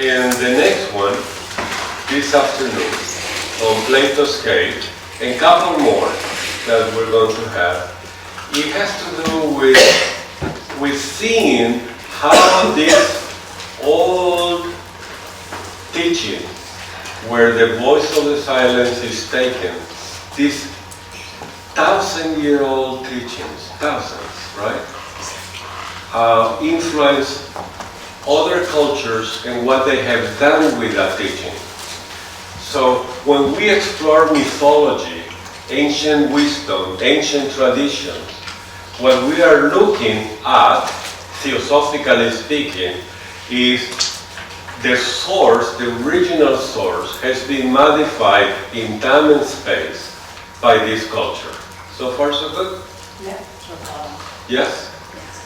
And the next one, this afternoon, on Plato's Cave, and a couple more that we're going to have, it has to do with seeing how this old teaching, where the voice of the silence is taken, these 1,000-year-old teachings, thousands, right? Influence other cultures and what they have done with that teaching. So when we explore mythology, ancient wisdom, ancient traditions, what we are looking at, theosophically speaking, is the source, the original source, has been modified in time and space by this culture. So far, so good? Yeah. Yes?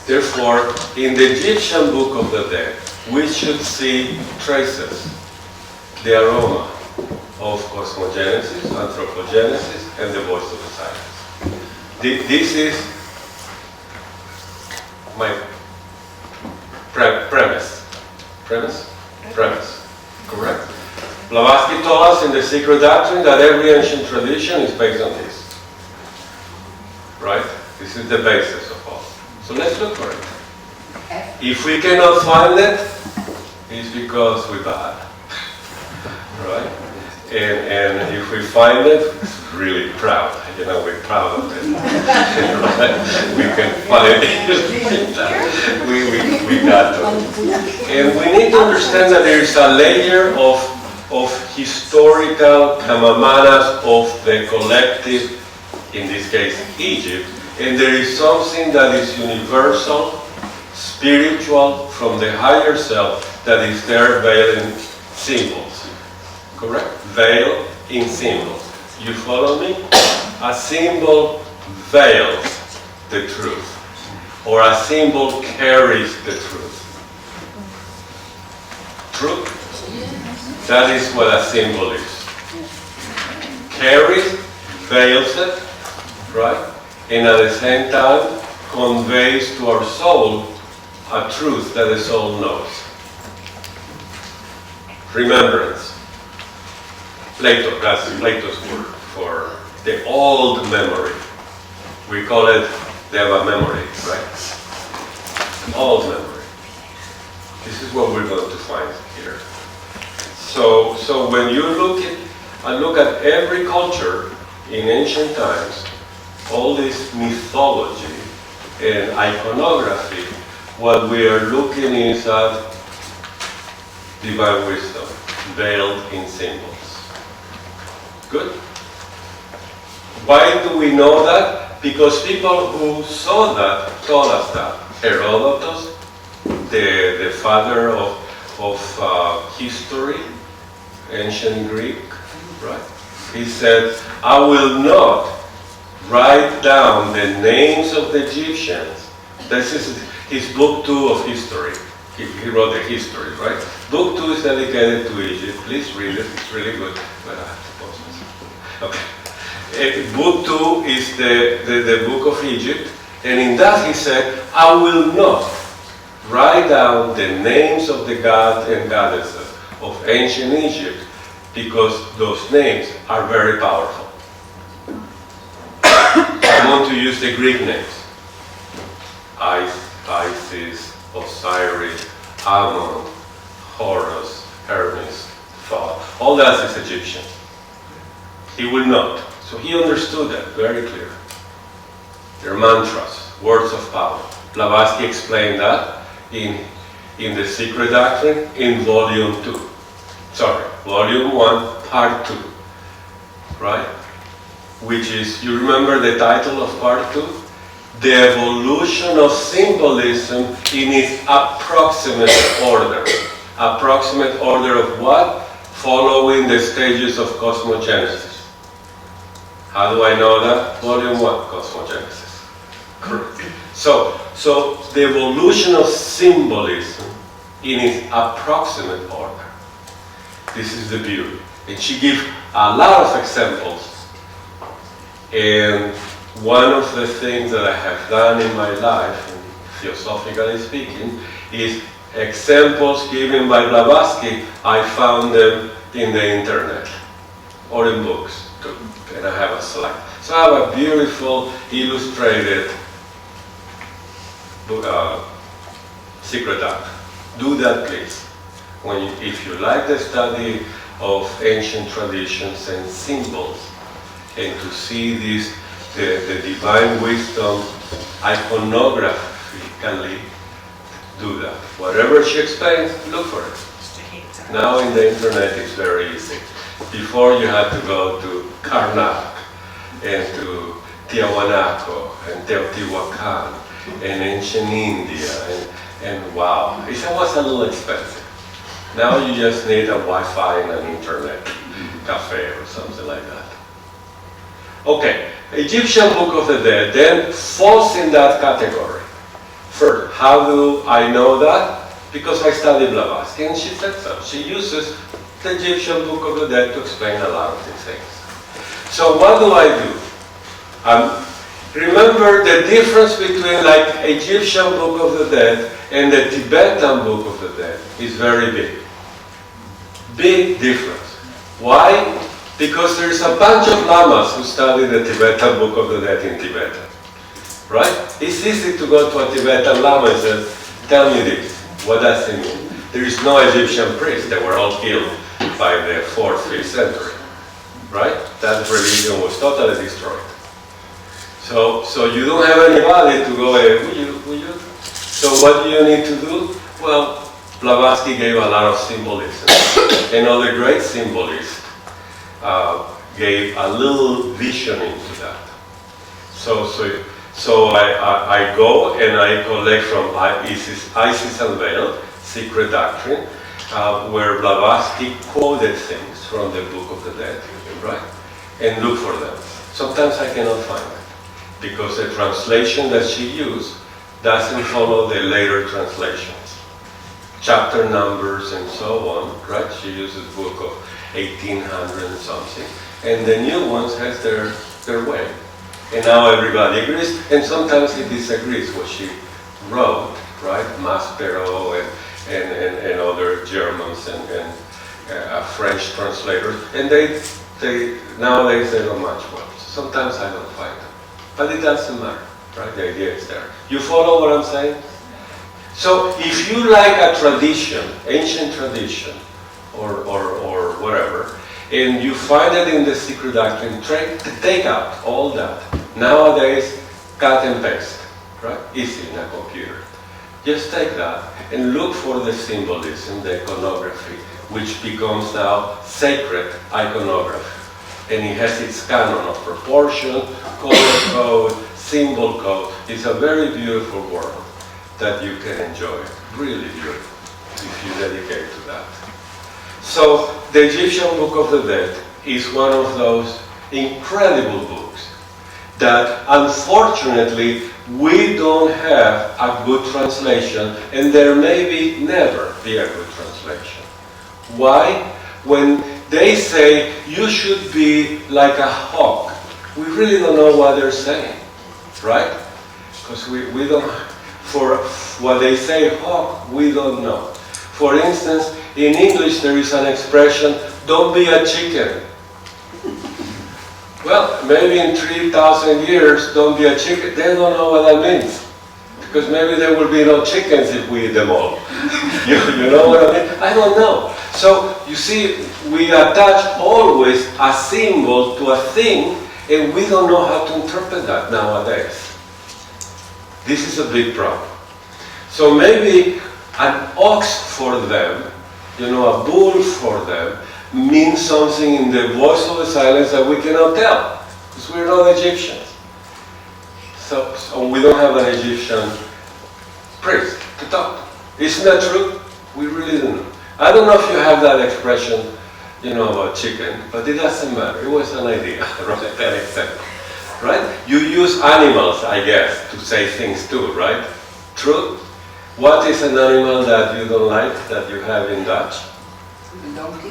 Therefore, in the Egyptian Book of the Dead, we should see traces, the aroma of cosmogenesis, anthropogenesis, and the voice of the silence. This is my premise. Premise. Correct? Blavatsky told us in The Secret Doctrine that every ancient tradition is based on this. Right? This is the basis of all. So let's look for it. If we cannot find it, it's because we're bad. Right? And if we find it, it's really proud. You know, we're proud of it. Right? We can find it. we got to. And we need to understand that there is a layer of historical kamamanas of the collective, in this case Egypt, and there is something that is universal, spiritual, from the higher self that is there veiled in symbols. Correct? Veil in symbols. You follow me? A symbol veils the truth, or a symbol carries the truth. True? That is what a symbol is. Carries, veils it, right? And at the same time conveys to our soul a truth that the soul knows. Remembrance. Plato, that's Plato's word for the old memory. We call it, they have a memory, right? Old memory. This is what we're going to find here. So when you look at every culture in ancient times, all this mythology and iconography, what we are looking is at divine wisdom, veiled in symbols. Good? Why do we know that? Because people who saw that told us that. Herodotus, the father of history, ancient Greek, right? He said, I will not write down the names of the Egyptians. This is his book 2 of history. He wrote the history, right? Book 2 is dedicated to Egypt. Please read it, it's really good. But I have to pause this. Okay. Book 2 is the book of Egypt. And in that he said, I will not write down the names of the gods and goddesses of ancient Egypt, because those names are very powerful. I want to use the Greek names. Isis, Osiris, Ammon, Horus, Hermes, Thoth. All that is Egyptian. He will not. So he understood that very clear. They're mantras, words of power. Blavatsky explained that in The Secret Doctrine in volume 2. Sorry, volume 1, part 2. Right? Which is, you remember the title of part 2? The evolution of symbolism in its approximate order. Approximate order of what? Following the stages of cosmogenesis. How do I know that? Volume 1, cosmogenesis. Correct. So the evolution of symbolism in its approximate order. This is the beauty. And she gives a lot of examples. And one of the things that I have done in my life, theosophically speaking, is examples given by Blavatsky, I found them in the internet or in books too, and I have a slide. So I have a beautiful illustrated book, secret doctrine. Do that, please. If you like the study of ancient traditions and symbols, and to see this, the divine wisdom iconographically, do that. Whatever she explains, look for it. Now in the internet it's very easy. Before you had to go to Karnak and to Tiahuanaco and Teotihuacan and ancient India and wow, it was a little expensive. Now you just need a Wi-Fi and an internet cafe or something like that. Okay, Egyptian Book of the Dead then falls in that category. First, how do I know that? Because I studied Blavatsky and she said so. She uses the Egyptian Book of the Dead to explain a lot of these things. So what do I do? Remember the difference between like Egyptian Book of the Dead and the Tibetan Book of the Dead is very big. Big difference. Why? Because there's a bunch of lamas who study the Tibetan Book of the Dead in Tibetan. Right? It's easy to go to a Tibetan lama and say, tell me this, what does it mean? There is no Egyptian priests, they were all killed by the 4th, 5th century. Right? That religion was totally destroyed. So you don't have anybody to go, will you? So what do you need to do? Well, Blavatsky gave a lot of symbolism. And other great symbolists gave a little vision into that. So I go and I collect from Isis Unveiled, Secret Doctrine, where Blavatsky quoted things from the Book of the Dead, right? And look for them. Sometimes I cannot find it, because the translation that she used doesn't follow the later translations. Chapter numbers and so on, right? She uses book of 1800 and something. And the new ones has their way. And now everybody agrees, and sometimes he disagrees what she wrote, right? Maspero and other Germans and French translators, and they nowadays they don't match well. Sometimes I don't find them, but it doesn't matter, right? The idea is there. You follow what I'm saying? So if you like a tradition, ancient tradition, or whatever, and you find it in the Secret Doctrine, take out all that. Nowadays, cut and paste, right? Easy in a computer. Just take that and look for the symbolism, the iconography, which becomes now sacred iconography. And it has its canon of proportion, color code, symbol code. It's a very beautiful world that you can enjoy. Really beautiful, if you dedicate to that. So, the Egyptian Book of the Dead is one of those incredible books that unfortunately we don't have a good translation, and there may never be a good translation. Why? When they say you should be like a hawk, we really don't know what they're saying, right? Because we don't, for what they say hawk, we don't know. For instance, in English there is an expression, don't be a chicken. Well, maybe in 3,000 years, don't be a chicken. They don't know what that means. Because maybe there will be no chickens if we eat them all. You know what I mean? I don't know. So, you see, we attach always a symbol to a thing, and we don't know how to interpret that nowadays. This is a big problem. So maybe an ox for them, a bull for them, means something in the voice of the silence that we cannot tell, because we're not Egyptians. So we don't have an Egyptian priest to talk to. Isn't that true? We really don't know. I don't know if you have that expression, about chicken, but it doesn't matter. It was an idea, right? That example, right? You use animals, I guess, to say things too, right? True? What is an animal that you don't like, that you have in Dutch? A donkey.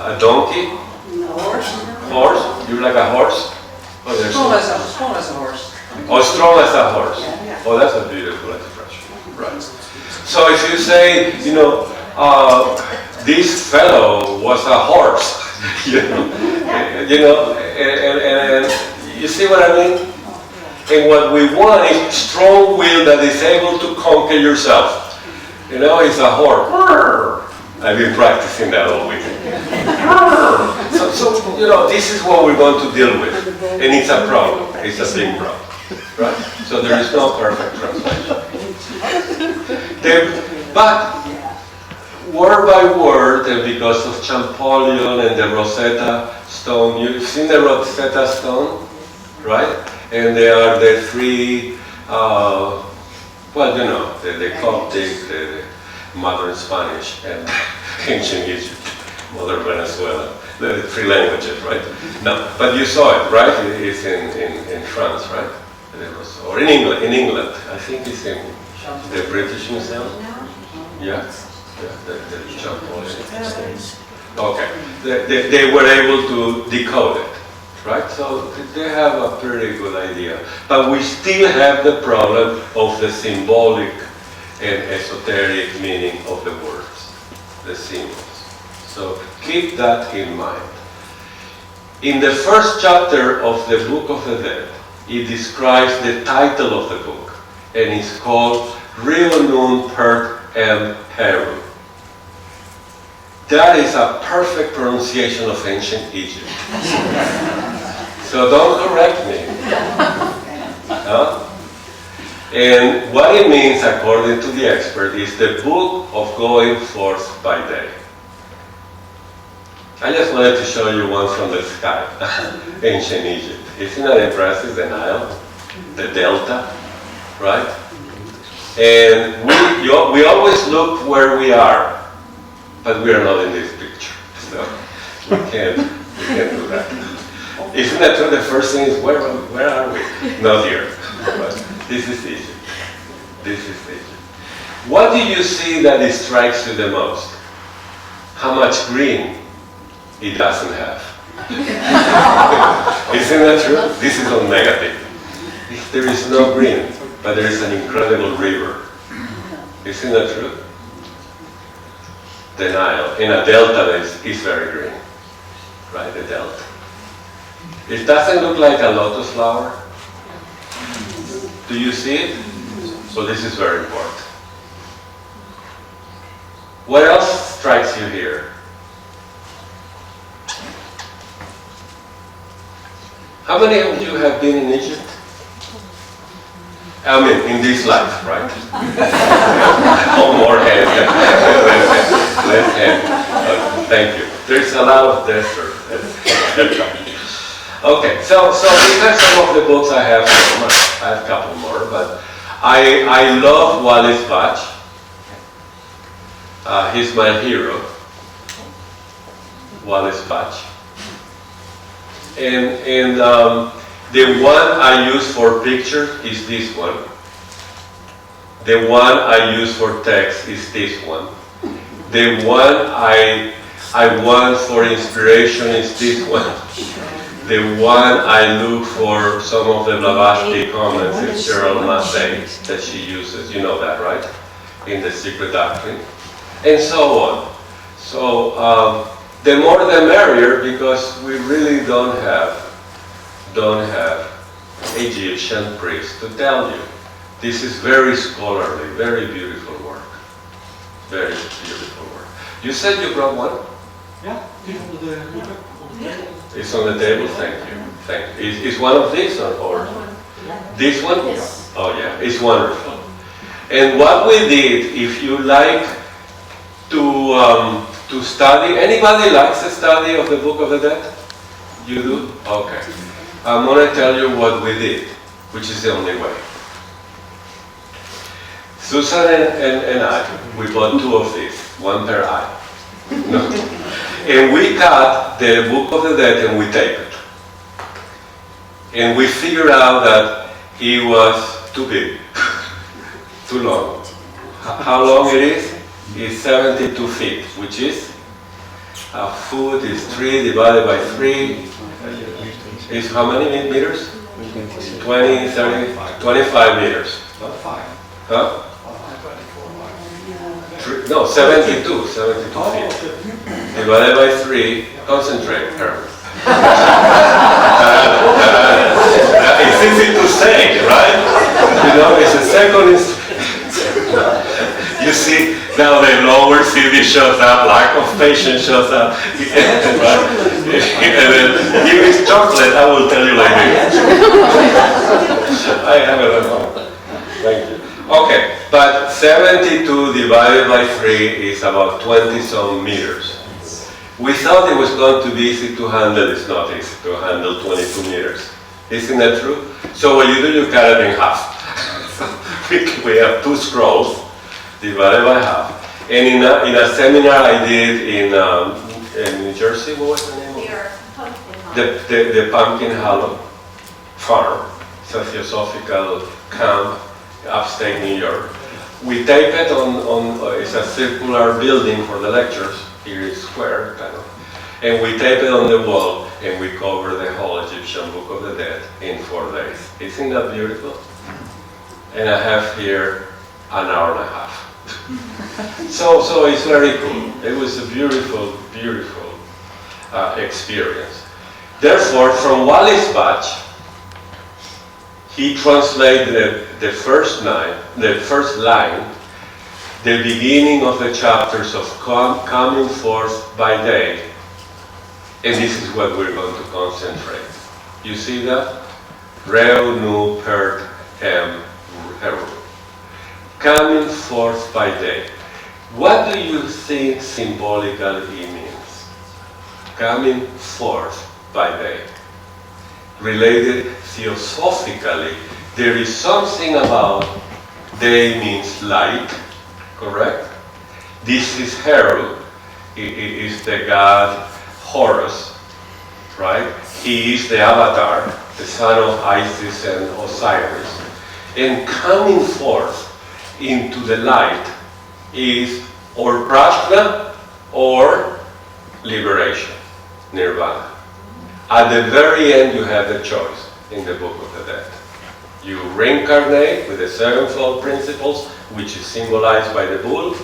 A donkey? A horse. Horse? You like a horse? Oh, Strong as a horse. Oh, strong as a horse. Yeah. Oh, that's a beautiful expression. Right. So if you say, this fellow was a horse, and you see what I mean? And what we want is strong will that is able to conquer yourself. It's a horse. I've been practicing that all weekend. So, this is what we're going to deal with. And it's a problem. It's a big problem. Right? So there is no perfect translation. But word by word, and because of Champollion and the Rosetta Stone, you've seen the Rosetta Stone, right? And they are the three, the Coptic, the modern Spanish, and ancient Egypt, modern Venezuela, the three languages, right? No, but you saw it, right? It's in France, right? Or in England. I think it's in the British Museum. Yeah, the Champollion. Okay, they were able to decode it, right? So they have a pretty good idea. But we still have the problem of the symbolic and esoteric meaning of the words, the symbols. So keep that in mind. In the first chapter of the Book of the Dead, it describes the title of the book, and it's called Rio Nun Pert em Heru. That is a perfect pronunciation of ancient Egypt. So don't correct me. Huh? And what it means, according to the expert, is the book of going forth by day. I just wanted to show you one from the sky, ancient Egypt. Isn't that impressive, the Nile, the Delta, right? And we always look where we are, but we are not in this picture, so we can't do that. Isn't that true? The first thing is, where are we? Not here, but this is Egypt. This is Egypt. What do you see that it strikes you the most? How much green it doesn't have. Isn't that true? This is all negative. There is no green, but there is an incredible river. Isn't that true? The Nile. In a delta is very green. Right, the delta. It doesn't look like a lotus flower. Do you see it? So this is very important. What else strikes you here? How many of you have been in Egypt? I mean, in this life, right? Oh, more hands. Less hands. Thank you. There's a lot of desert. Okay, so these are some of the books I have. I have a couple more, but I love Wallace Batch. He's my hero. Wallace Batch. And the one I use for pictures is this one. The one I use for text is this one. The one I want for inspiration is this one. The one I look for some of the Blavatsky comments is Cheryl Massey that she uses. You know that, right? In The Secret Doctrine. And so on. So the more the merrier, because we really don't have Egyptian priests to tell you. This is very scholarly, very beautiful work. Very beautiful work. You said you brought one? Yeah, It's on the table, thank you. Thank you. Is one of these or this one? Yes. Oh yeah, it's wonderful. And what we did, if you like to study, anybody likes the study of the Book of the Dead? You do? Okay. I'm going to tell you what we did, which is the only way. Susan and I, we bought two of these, one per eye. No. And we cut the Book of the Dead and we taped it. And we figured out that it was too big, too long. How long it is? It's 72 feet, which is a foot is 3 divided by 3. Is how many meters? 20, 30, 25 meters. Not 5. Huh? No, 72 feet. Divided by 3, concentrate, Hermes. It's easy to say, right? You know, it's a second. You see, now the lower CD shows up, lack of patience shows up. Right? And then, give me chocolate, I will tell you like this. I have it at home. Thank you. Okay, but 72 divided by 3 is about 20-some meters. We thought it was going to be easy to handle. It's not easy to handle 22 meters. Isn't that true? So what you do, you cut it in half. We have 2 scrolls divided by half. And in a seminar I did in New Jersey, what was the name of it? The Pumpkin Hollow Farm. It's a theosophical camp, upstate New York. We tape it on it's a circular building for the lectures. Here is square, kind of. And we tape it on the wall, and we cover the whole Egyptian Book of the Dead in 4 days. Isn't that beautiful? And I have here an hour and a half. So it's very cool. It was a beautiful, beautiful experience. Therefore, from Wallis batch, he translated the first line, the beginning of the chapters of coming forth by day. And this is what we're going to concentrate. You see that? Reu, nu, pert, heru. Coming forth by day. What do you think symbolically it means? Coming forth by day. Related theosophically, there is something about day means light, correct? This is Heru, is the god Horus, right? He is the avatar, the son of Isis and Osiris. And coming forth into the light is or prajna or liberation, nirvana. At the very end, you have the choice in the Book of the Dead. You reincarnate with the sevenfold principles, which is symbolized by the bull,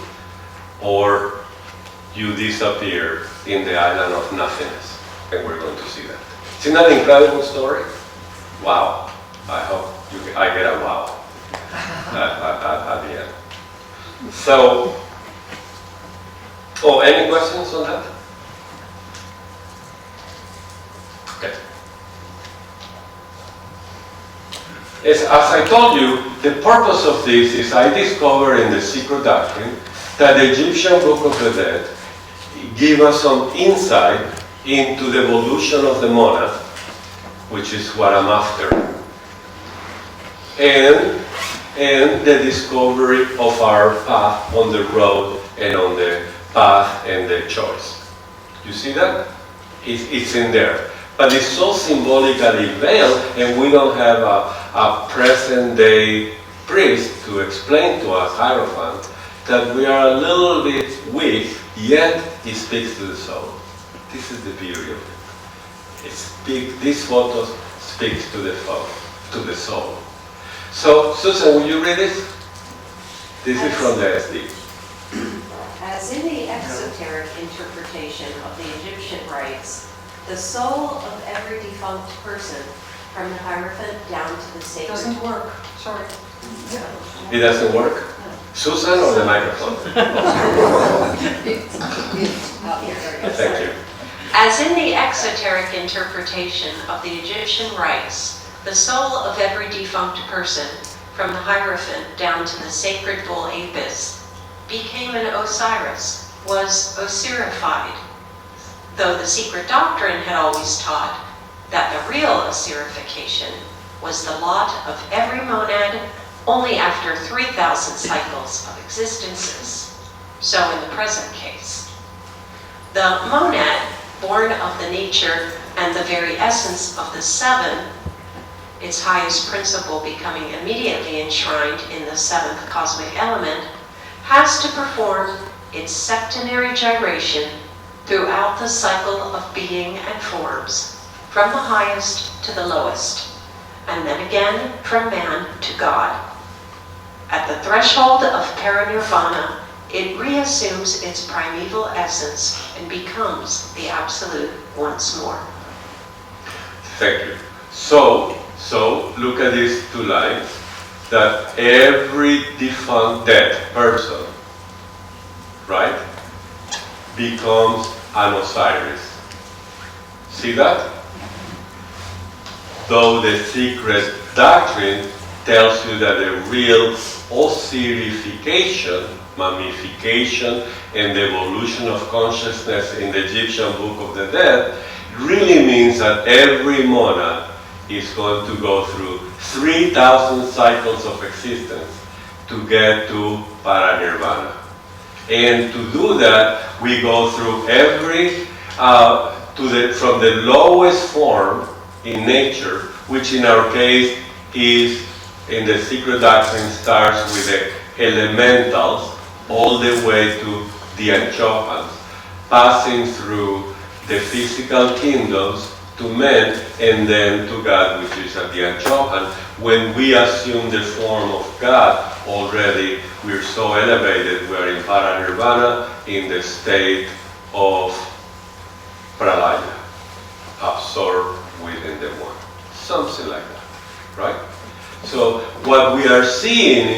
or you disappear in the island of nothingness. And we're going to see that. Isn't that an incredible story? Wow. I hope I get a wow at the end. So, any questions on that? Okay. As I told you, the purpose of this is I discovered in the Secret Doctrine that the Egyptian Book of the Dead give us some insight into the evolution of the monad, which is what I'm after, and the discovery of our path on the road and on the path and the choice. You see that? It's in there. But it's so symbolically veiled, and we don't have a present-day priest to explain to us, Hierophant, that we are a little bit weak, yet he speaks to the soul. This is the beauty of it. This photo speaks to the soul. So, Susan, will you read this? This is from the SD. As in the exoteric interpretation of the Egyptian rites, the soul of every defunct person, from the Hierophant down to the sacred... Doesn't work, sorry. It doesn't work? Susan or the microphone? Thank you. As in the exoteric interpretation of the Egyptian rites, the soul of every defunct person, from the Hierophant down to the sacred bull Apis, became an Osiris, was Osirified, though the Secret Doctrine had always taught that the real Osirification was the lot of every monad only after 3,000 cycles of existences. So in the present case, the monad, born of the nature and the very essence of the seven, its highest principle becoming immediately enshrined in the seventh cosmic element, has to perform its septenary gyration throughout the cycle of being and forms, from the highest to the lowest, and then again from man to God. At the threshold of paranirvana, it reassumes its primeval essence and becomes the absolute once more. Thank you. So look at these two lines, that every defunct dead person, right, becomes an Osiris. See that? Though the secret doctrine tells you that the real Osirification, mummification, and the evolution of consciousness in the Egyptian Book of the Dead really means that every monad is going to go through 3,000 cycles of existence to get to paranirvana. And to do that, we go through every, from the lowest form in nature, which in our case is, in the secret doctrine, starts with the elementals, all the way to the Anchophans, passing through the physical kingdoms to men, and then to God, which is at the Anchohan. When we assume the form of God already, we're so elevated, we're in paranirvana, in the state of pralaya, absorbed within the one. Something like that, right? So what we are seeing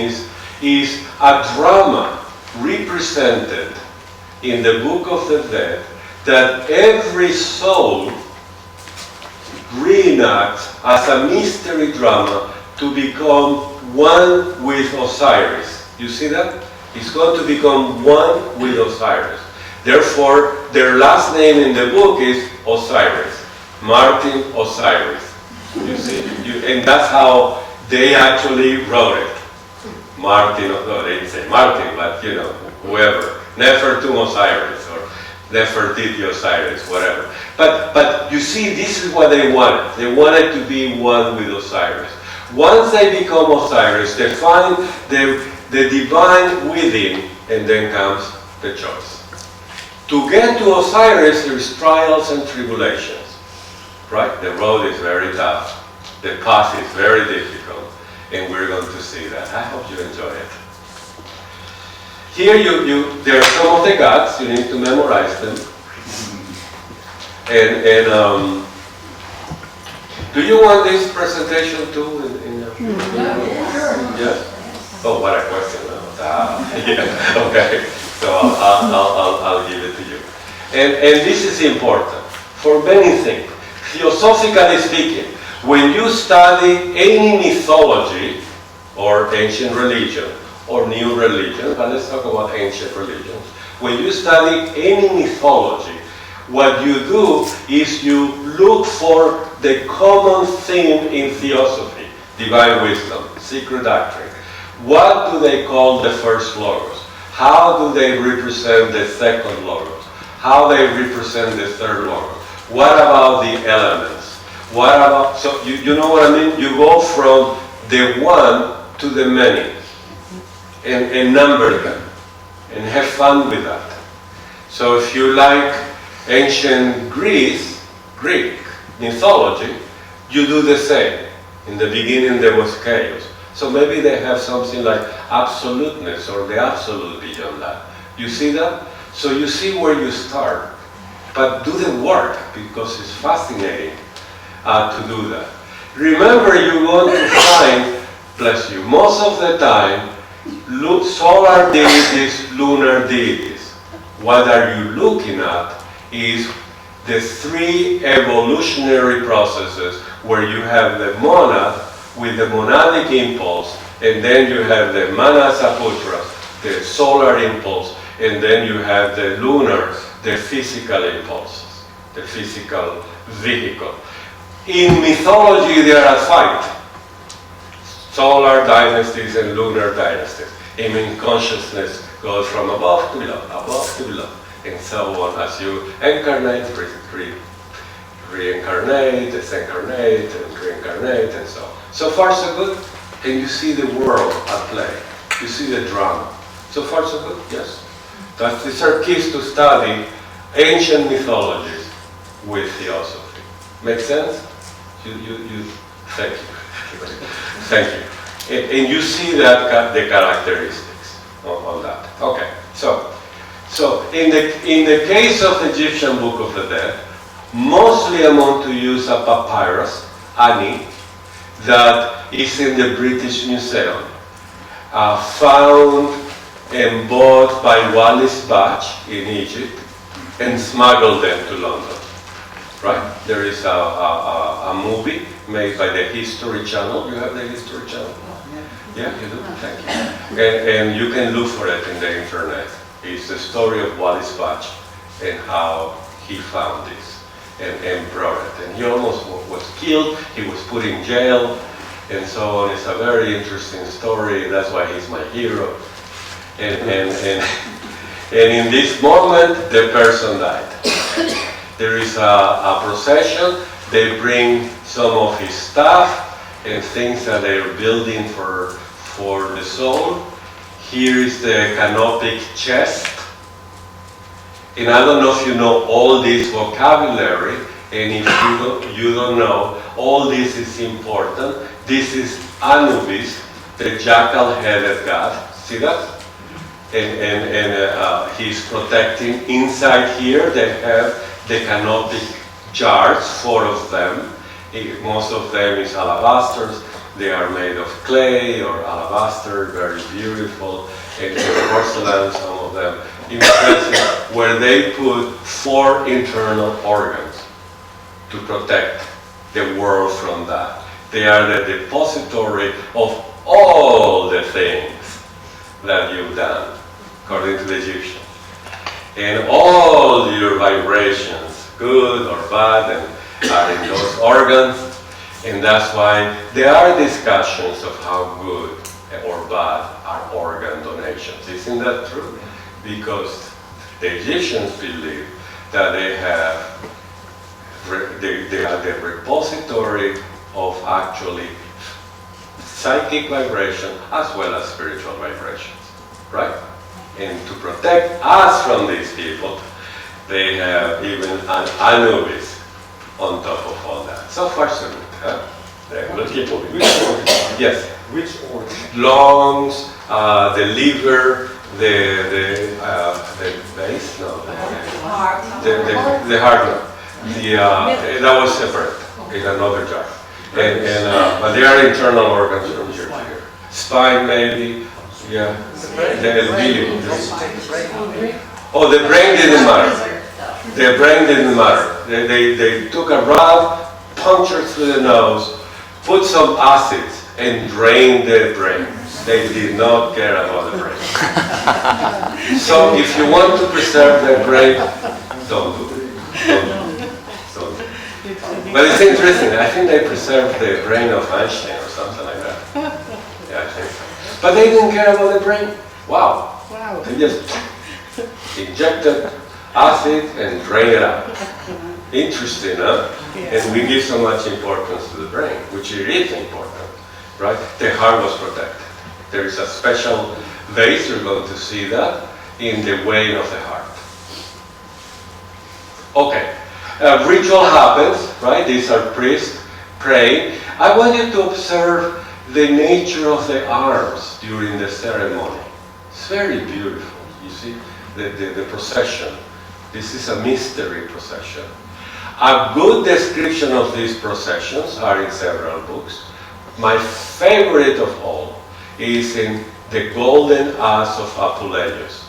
is a drama represented in the Book of the Dead, that every soul reenacts as a mystery drama to become one with Osiris. You see that? It's going to become one with Osiris. Therefore, their last name in the book is Osiris. Martin Osiris. You see? And that's how they actually wrote it. Martin, no, they didn't say Martin, but you know, whoever. Nefertum Osiris, or Nefertiti Osiris, whatever. But you see, this is what they wanted. They wanted to be one with Osiris. Once they become Osiris, they find the divine within, and then comes the choice. To get to Osiris, there's trials and tribulations, right? The road is very tough. The path is very difficult, and we're going to see that. I hope you enjoy it. Here there are some of the gods, you need to memorize them. And do you want this presentation too? Yes? Oh, what a question. Yeah, okay. So I'll give it to you. And this is important for many things. Philosophically speaking, when you study any mythology or ancient religion or new religion, but let's talk about ancient religions. When you study any mythology, what you do is you look for the common theme in theosophy, divine wisdom, secret doctrine. What do they call the first logos? How do they represent the second logos? How they represent the third logos? What about the elements? What about, so you know what I mean? You go from the one to the many and number them and have fun with that. So if you like ancient Greek mythology, you do the same. In the beginning there was chaos. So maybe they have something like absoluteness or the absolute beyond that. You see that? So you see where you start. But do the work, because it's fascinating to do that. Remember, you're going to find, bless you, most of the time, solar deities, lunar deities. What are you looking at is the three evolutionary processes where you have the monad with the monadic impulse, and then you have the manasaputra, the solar impulse, and then you have the lunar, the physical impulses, the physical vehicle. In mythology, there are five solar dynasties and lunar dynasties. I mean, consciousness goes from above to below, and so on as you incarnate, reincarnate, disincarnate, and reincarnate, and so on. So far, so good. And you see the world at play. You see the drama. So far, so good. Yes. These are keys to study ancient mythologies with theosophy. Make sense? Thank you. Thank you. And you see that the characteristics of that. Okay. So in the case of the Egyptian Book of the Dead, mostly I'm going to use a papyrus, Ani, that is in the British Museum, found and bought by Wallis Batch in Egypt and smuggled them to London. Right? There is a movie made by the History Channel. You have the History Channel? Yeah, you do? Thank you. And you can look for it in the internet. It's the story of Wallis Batch and how he found this and brought it. And he almost was killed, he was put in jail, and so on. It's a very interesting story. That's why he's my hero. And in this moment, the person died. There is a procession. They bring some of his stuff and things that they're building for the soul. Here is the canopic chest. And I don't know if you know all this vocabulary, and if you don't know, all this is important. This is Anubis, the jackal-headed god. See that? And he's protecting. Inside here they have the canopic jars, 4 of them. Most of them is alabasters. They are made of clay or alabaster, very beautiful, and porcelain, some of them impressive, where they put 4 internal organs to protect the world from that. They are the depository of all the things that you've done, according to the Egyptians. And all your vibrations, good or bad, and are in those organs. And that's why there are discussions of how good or bad are organ donations. Isn't that true? Because the Egyptians believe that they are the repository of actually psychic vibration as well as spiritual vibrations, right? And to protect us from these people, they have even an Anubis on top of all that. So far, so good. Huh? We'll keep moving. Yes. Which organ? Lungs, the liver, the base, no, the heart, no. That was separate in another jar. But they are internal organs from here to here. Spine, maybe, yeah. The bilium. Oh, the brain didn't matter. The brain didn't matter. They took a rod, punctured through the nose, put some acids, and drained the brain. They did not care about the brain. So if you want to preserve the brain, don't do it. Don't do it. But it's interesting. I think they preserved the brain of Einstein or something like that. Yeah, I think so. But they didn't care about the brain. Wow. They just injected acid and drained it out. Interesting, huh? And we give so much importance to the brain, which it is important, right? The heart was protected. There is a special vase, you're going to see that, in the vein of the heart. Okay, ritual happens, right? These are priests praying. I want you to observe the nature of the arms during the ceremony. It's very beautiful, you see, the procession. This is a mystery procession. A good description of these processions are in several books. My favorite of all is in The Golden Ass of Apuleius.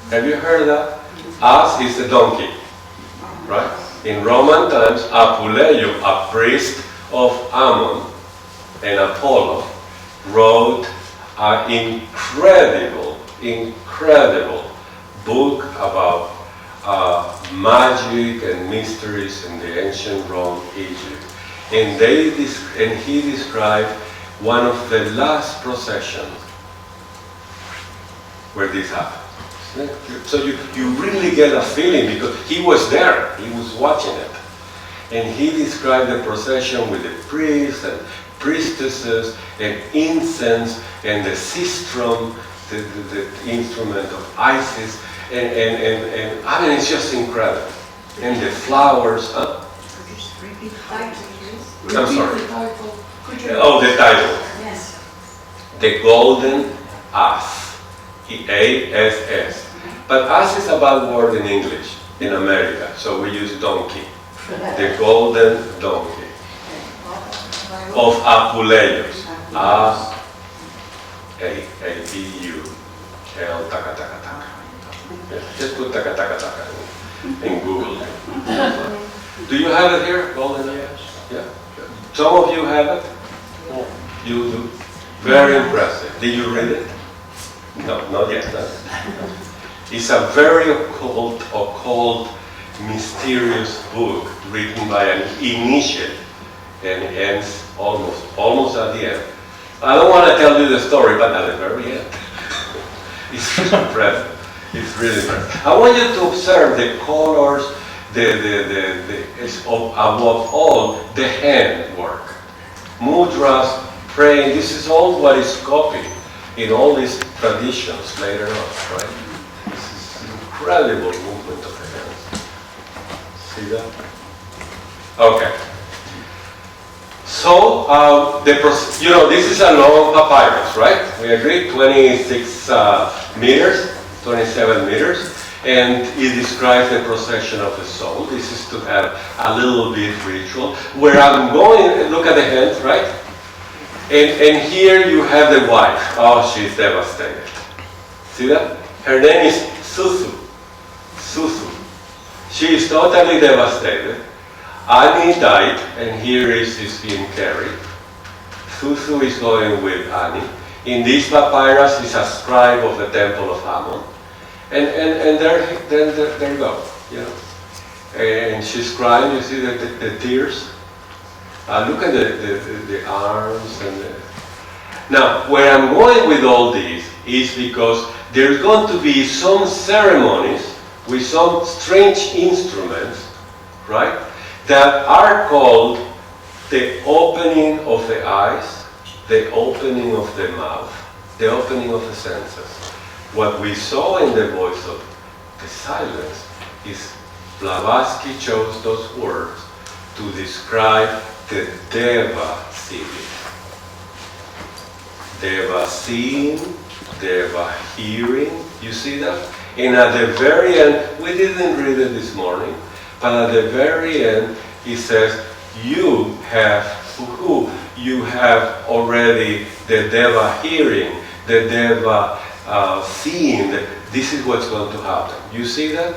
Have you heard that? Ass is a donkey, right? In Roman times, Apuleius, a priest of Ammon and Apollo, wrote an incredible book about magic and mysteries in the ancient Rome, Egypt. And he described one of the last processions where this happened. So you really get a feeling because he was there, he was watching it. And he described the procession with the priests and priestesses and incense and the sistrum, the instrument of Isis. And I mean, it's just incredible. And the flowers, huh? I'm sorry. Oh, the title. Yes. The Golden Ass A-S-S. But ass is a bad word in English, in America, so we use donkey. The golden donkey of Apuleius. A-A-P-U-L, taka taka taka. Yeah, just put taka taka taka in Google. Do you have it here, golden? Yeah. Some of you have it? You do? Very impressive. Did you read it? No, not yet. No? It's a very occult, mysterious book written by an initiate and ends almost at the end. I don't want to tell you the story, but at the very end. It's impressive. It's really impressive. I want you to observe the colors, above all, the handwork. Mudras, praying, this is all what is copied in all these traditions later on, right? This is an incredible movement of the hands. See that? Okay. So, this is a long papyrus, right? We agree, 26 meters, 27 meters, and it describes the procession of the soul. This is to have a little bit ritual. Where I'm going, look at the hands, right? And here you have the wife. Oh, she's devastated. See that? Her name is Susu. Susu. She is totally devastated. Ani died, and here is being carried. Susu is going with Ani. In this papyrus is a scribe of the temple of Ammon. And there you go, you know. And she's crying, you see the tears? Look at the arms and Now, where I'm going with all this is because there's going to be some ceremonies with some strange instruments, right? That are called the opening of the eyes, the opening of the mouth, the opening of the senses. What we saw in the voice of the silence is Blavatsky chose those words to describe the Deva seeing. Deva seeing, Deva hearing, you see that? And at the very end, we didn't read it this morning, but at the very end, he says, you have already the Deva hearing, the Deva seeing. This is what's going to happen. You see that?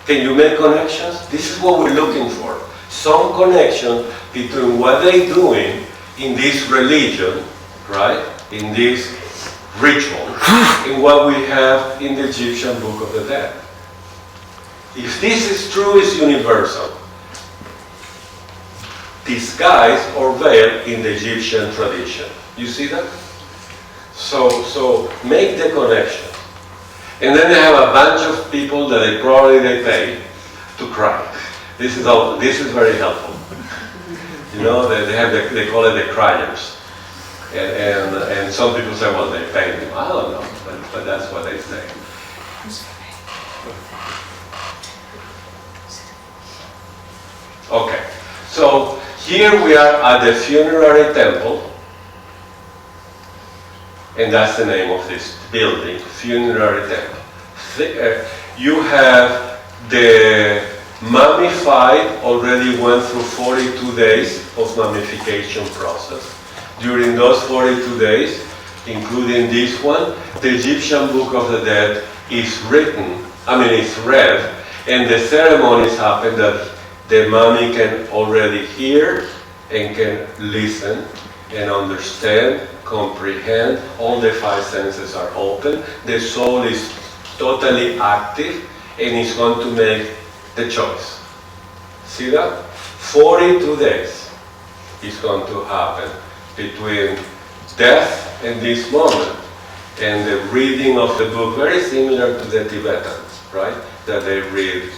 Can you make connections? This is what we're looking for. Some connection between what they're doing in this religion, right? In this ritual, in what we have in the Egyptian Book of the Dead. If this is true, it's universal. Disguise or veil in the Egyptian tradition. You see that? So make the connection. And then they have a bunch of people that they pay to cry. This is very helpful. You know, they call it the criers. And some people say, well, they pay them. I don't know, but that's what they say. Okay, so here we are at the funerary temple, and that's the name of this building, funerary temple. You have the mummified, already went through 42 days of mummification process. During those 42 days, including this one, the Egyptian Book of the Dead is it's read, and the ceremonies happen that the mummy can already hear and can listen and understand, comprehend. All the five senses are open. The soul is totally active and is going to make the choice. See that? 42 days is going to happen between death and this moment, and the reading of the book, very similar to the Tibetans, right? That they read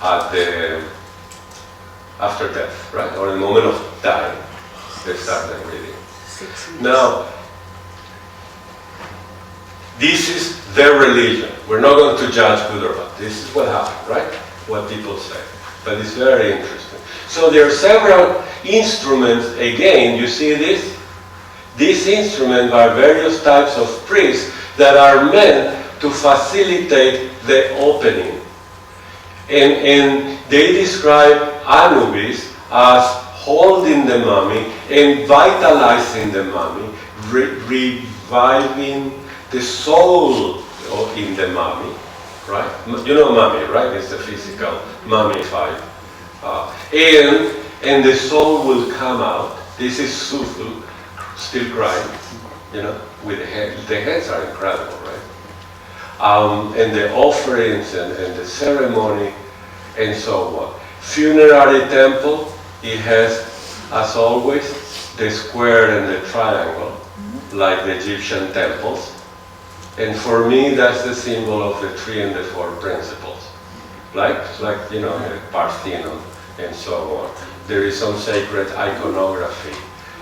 after death, right? Or in the moment of dying, they start the reading. Now, this is their religion. We're not going to judge good or bad. This is what happened, right? What people say. But it's very interesting. So there are several instruments, again, you see this? These instruments are various types of priests that are meant to facilitate the opening. And they describe Anubis as holding the mummy and vitalizing the mummy, reviving the soul in the mummy, right? You know mummy, right? It's the physical mummified. And the soul will come out. This is Sufu, still crying, you know, with the hands. The hands are incredible, right? And the offerings and the ceremony and so on. Funerary temple, it has, as always, the square and the triangle, like the Egyptian temples. And for me, that's the symbol of the 3 and the 4 principles. Like you know, the Parthenon and so on. There is some sacred iconography.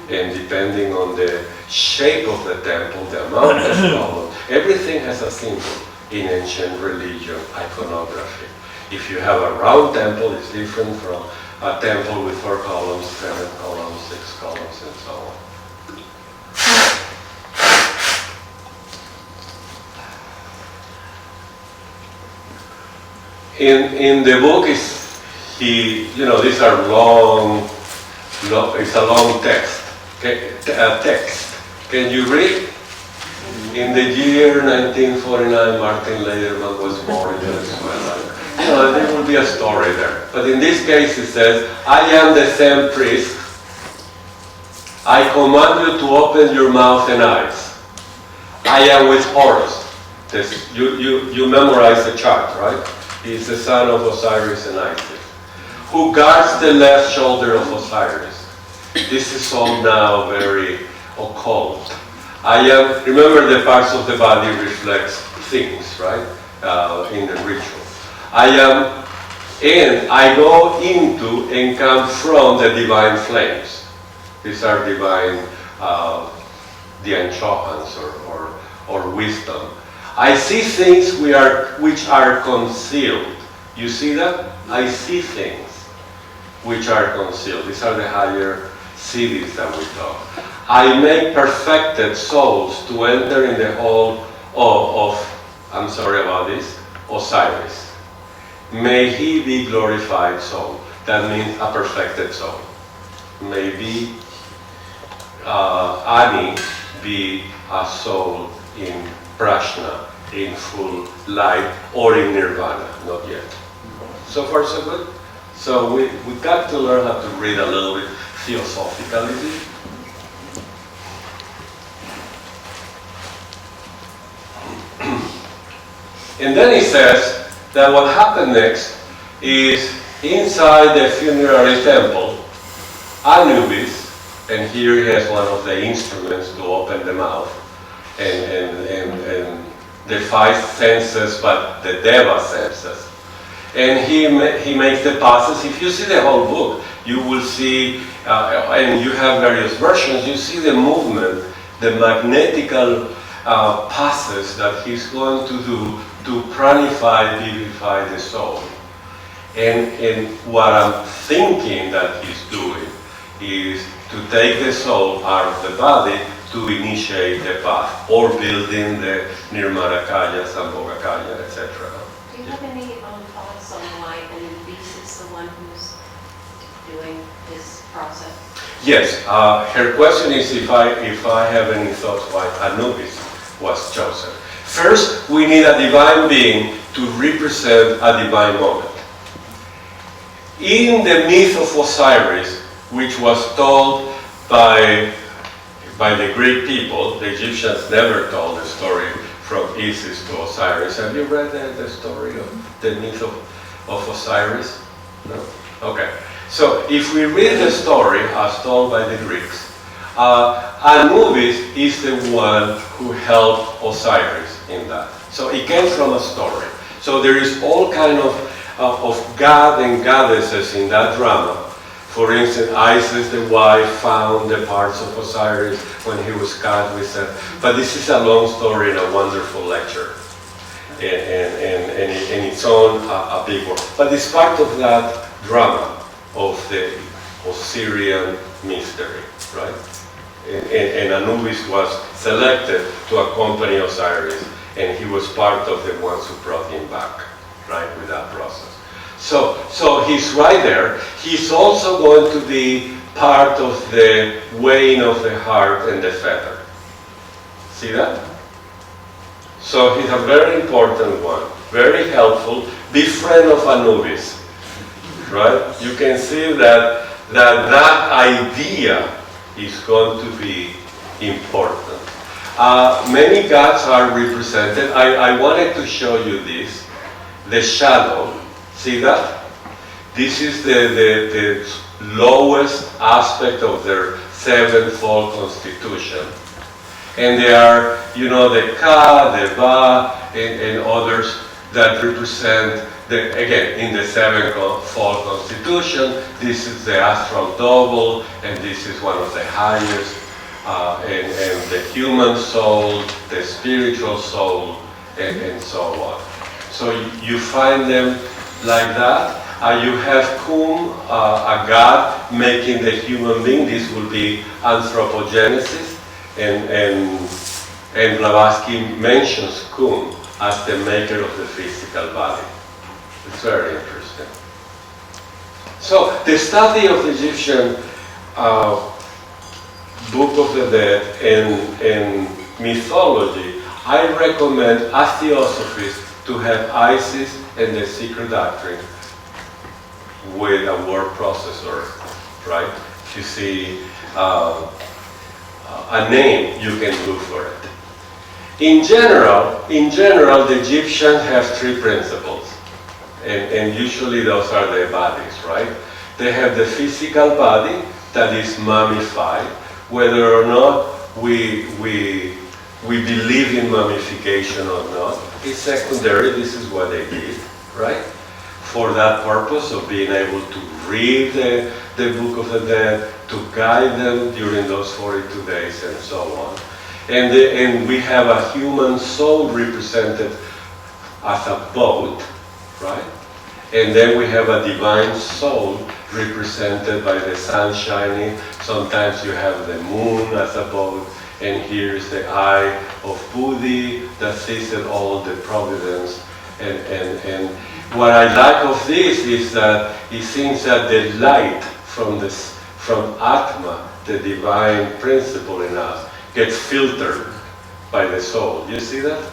And depending on the shape of the temple, the amount of columns, everything has a symbol in ancient religion iconography. If you have a round temple, it's different from a temple with 4 columns, 7 columns, 6 columns, and so on. In the book, these are long, it's a long text. Text. Can you read? In the year 1949, Martin Leiderman was born in Venezuela. There will be a story there. But in this case, it says, I am the same priest. I command you to open your mouth and eyes. I am with Horus. You memorize the chart, right? He's the son of Osiris and Isis, who guards the left shoulder of Osiris. This is all now very occult. Remember the parts of the body reflects things, right? In the ritual. And I go into and come from the divine flames. These are divine, the Anchohans or wisdom. I see things which are concealed. You see that? I see things which are concealed. These are the higher cities that we talk. I make perfected souls to enter in the hall of I'm sorry about this, Osiris. May he be glorified soul. That means a perfected soul. May Ani be a soul in Prashna, in full light, or in Nirvana, not yet. So far so good? So we got to learn how to read a little bit philosophically. And then he says that what happened next is inside the funerary temple, Anubis, and here he has one of the instruments to open the mouth, and the 5 senses, but the Deva senses. And he makes the passes. If you see the whole book, you will see, and you have various versions, you see the movement, the magnetical passes that he's going to do to pranify, vivify the soul. And what I'm thinking that he's doing is to take the soul out of the body to initiate the path, or building the Nirmanakaya, Sambhogakaya, etc. Do you have any thoughts on why Anubis is the one who's doing this process? Yes, her question is if I have any thoughts why Anubis was chosen. First, we need a divine being to represent a divine moment. In the myth of Osiris, which was told by the Greek people, the Egyptians never told the story from Isis to Osiris. Have you read the story of the myth of Osiris? No? Okay. So if we read the story as told by the Greeks, Anubis is the one who helped Osiris in that. So it came from a story. So there is all kind of god and goddesses in that drama. For instance, Isis, the wife, found the parts of Osiris when he was cut with it. But this is a long story and a wonderful lecture. And its own a big one. But it's part of that drama of the Osirian mystery, right? And Anubis was selected to accompany Osiris and he was part of the ones who brought him back, right, with that process. So he's right there. He's also going to be part of the weighing of the heart and the feather. See that? So he's a very important one, very helpful, big friend of Anubis, right? You can see that idea is going to be important. Many gods are represented. I wanted to show you this, the shadow. See that? This is the lowest aspect of their sevenfold constitution. And they are, the Ka, the Ba, and others that represent, again, in the sevenfold constitution, this is the astral double, and this is one of the highest, and the human soul, the spiritual soul, and so on. So you find them like that. You have Kum, a god making the human being. This will be anthropogenesis. And Blavatsky mentions Kum as the maker of the physical body. It's very interesting. So the study of the Egyptian Book of the Dead and mythology, I recommend as theosophists to have Isis and the Secret Doctrine with a word processor, right? You see a name, you can look for it. In general, the Egyptians have three principles, and usually those are their bodies, right? They have the physical body that is mummified, whether or not we believe in mummification or not. It's secondary. This is what they did, right? For that purpose of being able to read the Book of the Dead, to guide them during those 42 days and so on. And we have a human soul represented as a boat, right? And then we have a divine soul represented by the sun shining. Sometimes you have the moon as a boat, and here's the eye of Buddhi that sees it all, the providence. And what I like of this is that it seems that the light from Atma, the divine principle in us, gets filtered by the soul. You see that?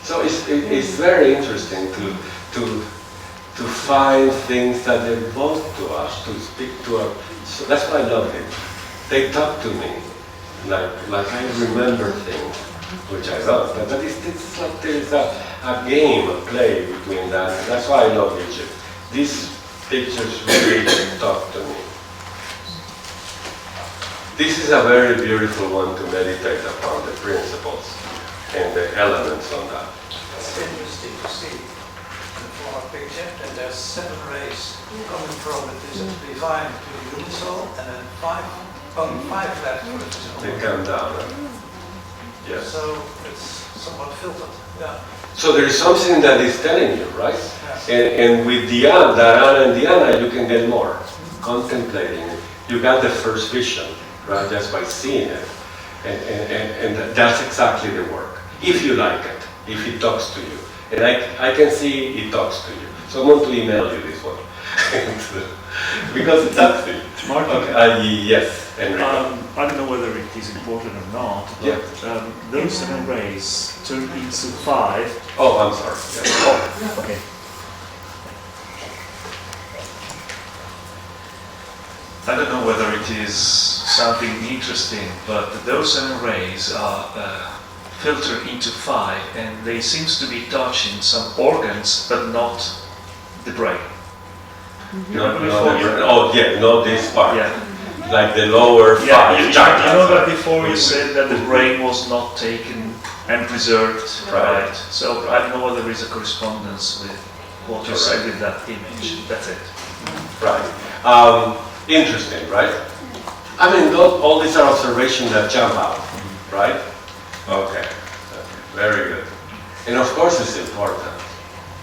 So it's very interesting to find things that evoke to us, to speak to us. So that's why I love it. They talk to me, like I remember things, which I love. But it's like there's a game, a play between that. That's why I love Egypt. These pictures really talk to me. This is a very beautiful one to meditate upon the principles and the elements on that. It's interesting to see in the former picture that there's 7 rays coming from the divine to the human soul, and then only 5 left for the physical. They come down. Yes. So it's somewhat filtered. Yeah. So there is something that is telling you, right? Yes. And with Dharana and Dhyana, you can get more. Contemplating it. You got the first vision, right? Just by seeing it. And that's exactly the work. If you like it, if it talks to you. And I can see it talks to you. So I'm going to email you this one. Because it talks to you. Mark, Okay, yes, Enrico. I don't know whether it is important or not, but Yeah. those 7 rays turn into 5. Oh, I'm sorry. Yes. Oh, okay. I don't know whether it is something interesting, but those 7 rays are filtered into 5, and they seems to be touching some organs, but not the brain. No, not this part. Yeah. Like the lower 5 Yeah, you chakras. know that before you said that the brain was not taken and preserved, Right. right? So I don't know whether there is a correspondence with what you said with that image. That's it. Right. Interesting, right? I mean, all these are observations that jump out, right? Okay. Very good. And of course it's important.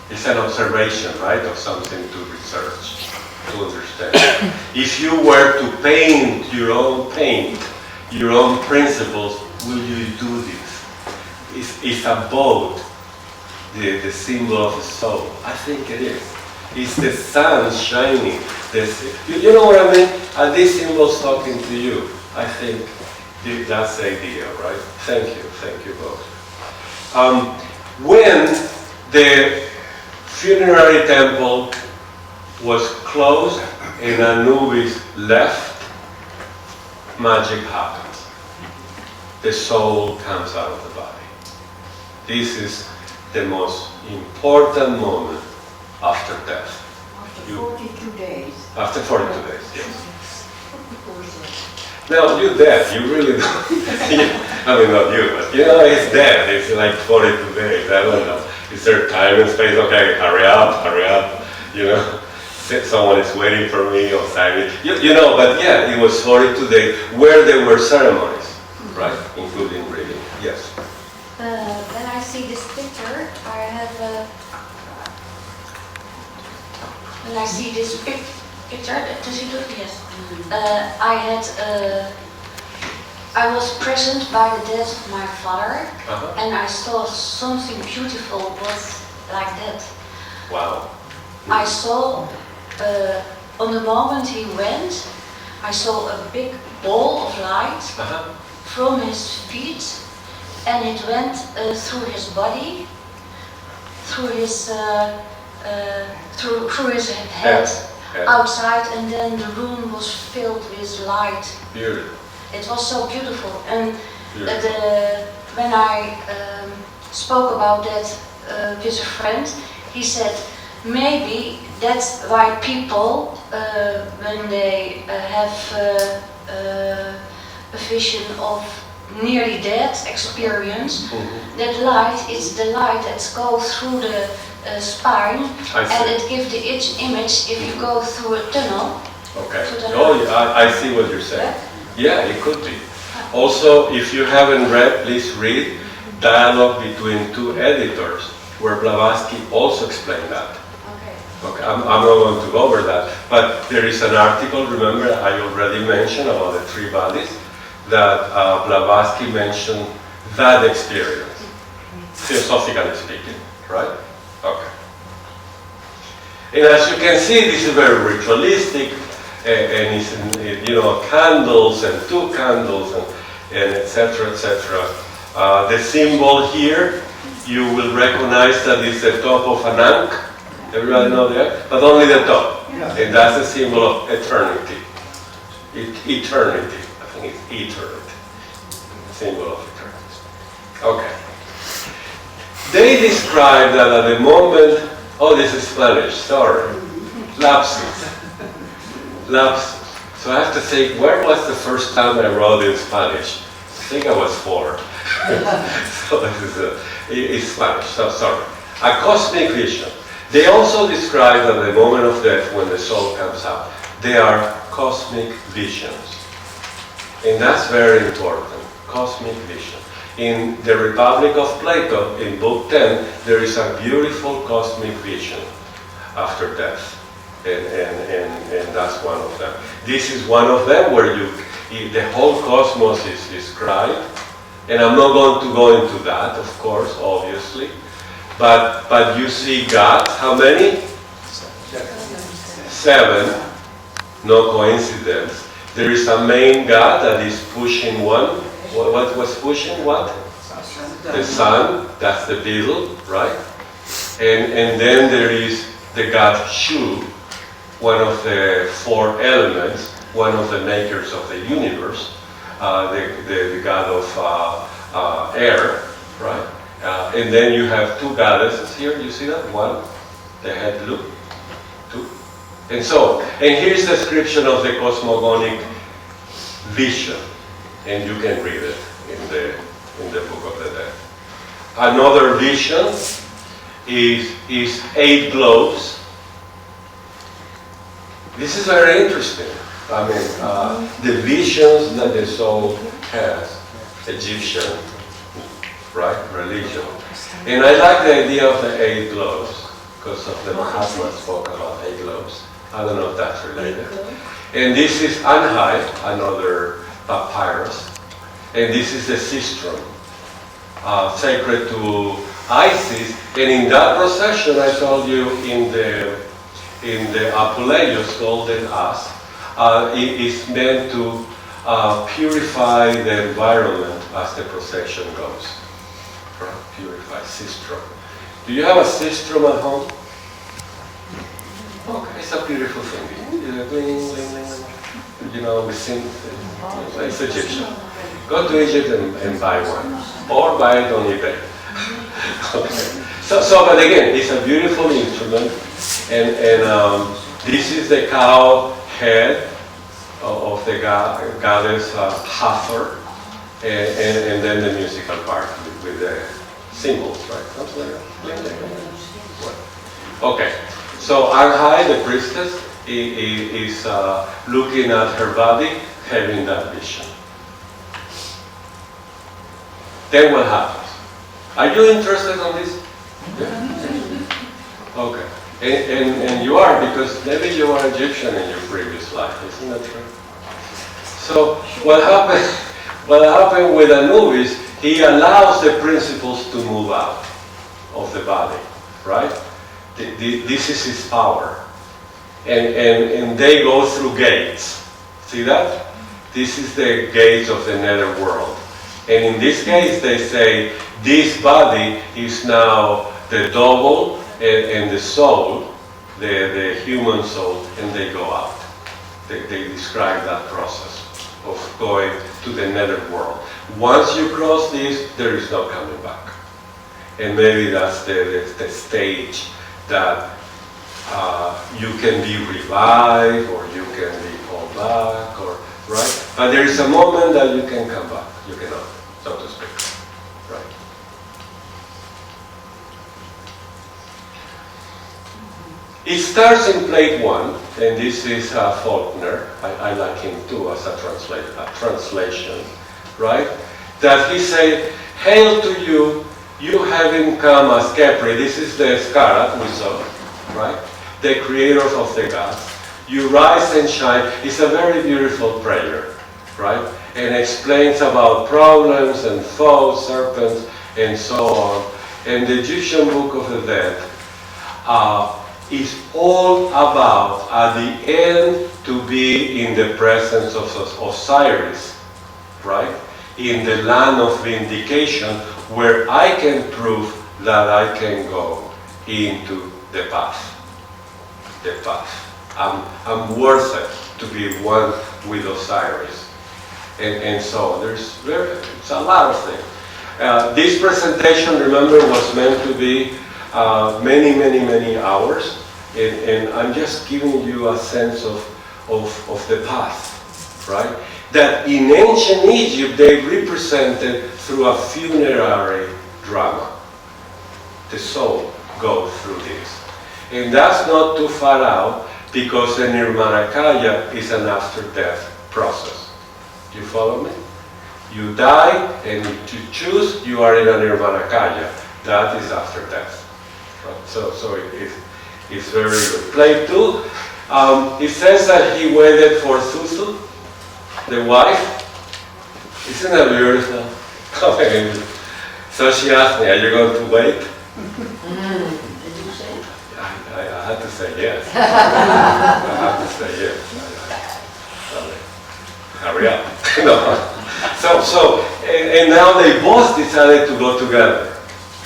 It's an observation, right, of something to research, to understand. If you were to paint your own principles, will you do this? is a boat, the symbol of the soul. I think it is. It's the sun shining. You know what I mean? Are these symbols talking to you? I think that's the idea, right? Thank you both. When the funerary temple was closed and Anubis left, magic happens. The soul comes out of the body. This is the most important moment after death. After 42 days. After 42 days, yes. No, you're dead. You really don't. I mean, not you, but you know, he's dead. It's like 42 days. I don't know. Is there time and space? Okay, hurry up. You know, someone is waiting for me or something. You know, but yeah, it was 42 days where there were ceremonies, right? Including reading. Yes. When I see this picture, I have when I see this picture, does he do it? Yes. I was present by the death of my father, and I saw something beautiful was like that. Wow. I saw, on the moment he went, I saw a big ball of light from his feet, and it went through his body, through his head. Outside, and then the room was filled with light. Beautiful. It was so beautiful, and when I spoke about that with a friend, he said maybe that's why people, when they have a vision of nearly death experience, that light is the light that goes through the spine, and it gives the image if you go through a tunnel. Okay. Oh, yeah, I see what you're saying. Yeah, it could be. Also, if you haven't read, please read Dialogue Between Two Editors, where Blavatsky also explained that. Okay, I'm not going to go over that, but there is an article, remember, I already mentioned about the three bodies, that Blavatsky mentioned that experience, philosophically speaking, right? Okay. And as you can see, this is very ritualistic, and it's, you know, candles and two candles and etc., etc. The symbol here, you will recognize that it's the top of an ankh. Everybody know that? But only the top. Yeah. And that's the symbol of eternity. Eternity. I think it's eternity. Symbol of eternity. Okay. They describe that at the moment, oh, this is Spanish, sorry. Lapses. So I have to think, where was the first time I wrote in Spanish? I think I was 4. So this is it's Spanish, so sorry. A cosmic vision. They also describe at the moment of death, when the soul comes out, they are cosmic visions. And that's very important, cosmic vision. In the Republic of Plato, in Book 10, there is a beautiful cosmic vision after death. And that's one of them. This is one of them where the whole cosmos is described. And I'm not going to go into that, of course, obviously. But you see God, how many? 7. No coincidence. There is a main God that is pushing one. What was pushing what? The sun, that's the beetle, right? And then there is the God Shu, one of the 4 elements, one of the makers of the universe, the God of air, right? And then you have 2 goddesses here, you see that? 1, the head loop, 2. And so, and here's the description of the cosmogonic vision, and you can read it in the Book of the Dead. Another vision is 8 globes. This is very interesting. I mean, the visions that the soul has, Egyptian, right, religion. And I like the idea of the 8 globes, because of the Mahatma spoke about 8 globes. I don't know if that's related. And this is Anhai, another papyrus. And this is the sistrum. sacred to Isis. And in that procession, I told you in the Apuleius golden ass, it is meant to purify the environment as the procession goes. Right? Purify, sistrum. Do you have a sistrum at home? Okay, it's a beautiful thing. You know, we sing, it's Egyptian. Go to Egypt and buy one. Or buy it on eBay. Okay. So, but again, it's a beautiful instrument. And this is the cow head of the goddess Hathor. And then the musical part with the symbols, right? Something like that. Okay. So Anhai, the priestess, is looking at her body, having that vision. Then what happens? Are you interested on this? Yeah. Okay. And you are, because maybe you were Egyptian in your previous life, isn't that true? So what happened with Anubis, he allows the principles to move out of the body, right? This is his power. And they go through gates. See that? This is the gates of the nether world. And in this case, they say, this body is now the double and the soul, the human soul, and they go out. They describe that process of going to the nether world. Once you cross this, there is no coming back. And maybe that's the stage that you can be revived, or you can be called back, or right? But there is a moment that you can come back. You cannot, so to speak. Right? It starts in plate 1, and this is Faulkner. I like him too as a translation, right? That he said, "Hail to you, you having come as Kepri." This is the scarab we saw, right? The creator of the gods. You rise and shine. It's a very beautiful prayer, right? And explains about problems and foes, serpents, and so on. And the Egyptian Book of the Dead is all about, at the end, to be in the presence of Osiris, right? In the land of vindication, where I can prove that I can go into the path. The path. I'm worth it to be one with Osiris. And so it's a lot of things. This presentation, remember, was meant to be many hours. And I'm just giving you a sense of the path, right? That in ancient Egypt, they represented through a funerary drama. The soul goes through this. And that's not too far out, because the Nirmanakaya is an after-death process. Do you follow me? You die, and if you choose, you are in a Nirmanakaya. That is after death. Right? So it's very good. Plate 2, it says that he waited for Susu, the wife. Isn't that beautiful? So she asked me, "Are you going to wait?" I had to say yes. I had to say yes. Hurry up. No. So, and now they both decided to go together.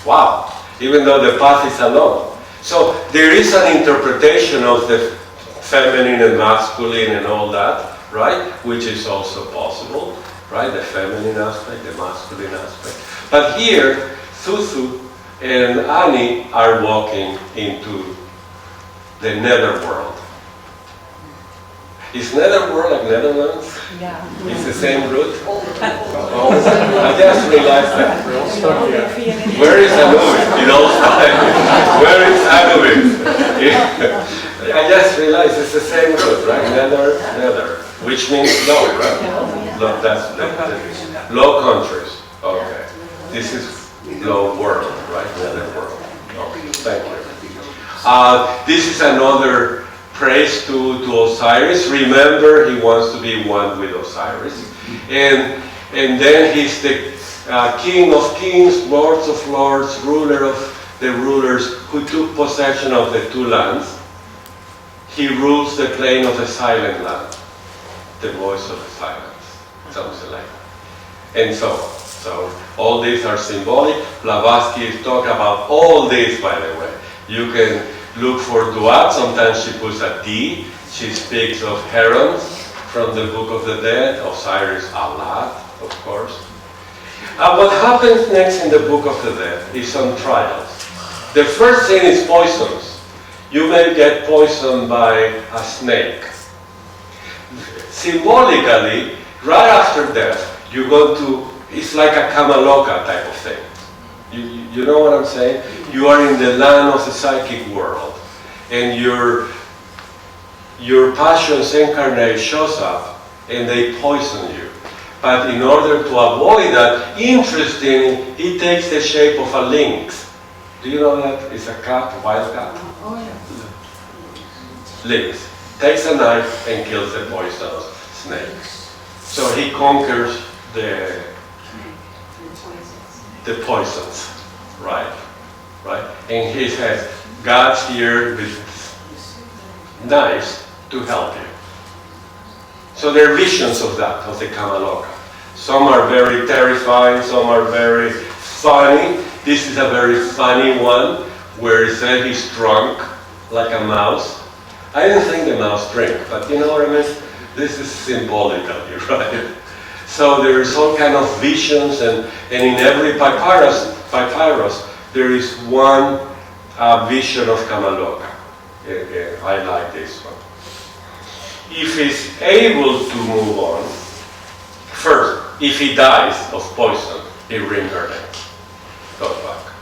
Wow. Even though the path is alone. So there is an interpretation of the feminine and masculine and all that, right? Which is also possible, right? The feminine aspect, the masculine aspect. But here, Thusu and Ani are walking into the netherworld. Is netherworld like Netherlands? Yeah. It's the same root? Oh, I just realized that. Where is Anubis? In all time. Where is Anubis? I just realized it's the same root, right? Nether, which means low, right? Low, that's low countries. Okay. This is low world, right? Nether world. Okay. Thank you. This is another praise to Osiris. Remember, he wants to be one with Osiris. And then he's King of kings, lords of lords, ruler of the rulers, who took possession of the two lands. He rules the plain of the silent land, the voice of the silence, something like that. And so on. So all these are symbolic. Blavatsky talk about all this, by the way. You can look for Duat, sometimes she puts a D. She speaks of herons from the Book of the Dead, Osiris Alat, of course. What happens next in the Book of the Dead is some trials. The first thing is poisons. You may get poisoned by a snake. Symbolically, right after death, you go to, it's like a Kamaloka type of thing. You know what I'm saying? You are in the land of the psychic world, and your passions incarnate shows up, and they poison you. But in order to avoid that, interesting, it takes the shape of a lynx. Do you know that? It's a cat, a wild cat. Oh, yeah. Lynx. Takes a knife and kills the poisonous snake. So he conquers the poisons, right? And he has God's here with knives to help you. So there are visions of that, of the Kamaloka. Some are very terrifying, some are very funny. This is a very funny one, where it said he's drunk, like a mouse. I didn't think the mouse drank, but you know what I mean? This is symbolically, right? So there is all kind of visions, and in every papyrus, there is one vision of Kamaloka. I like this one. If he's able to move on, first, if he dies of poison, he reincarnates. Goes back.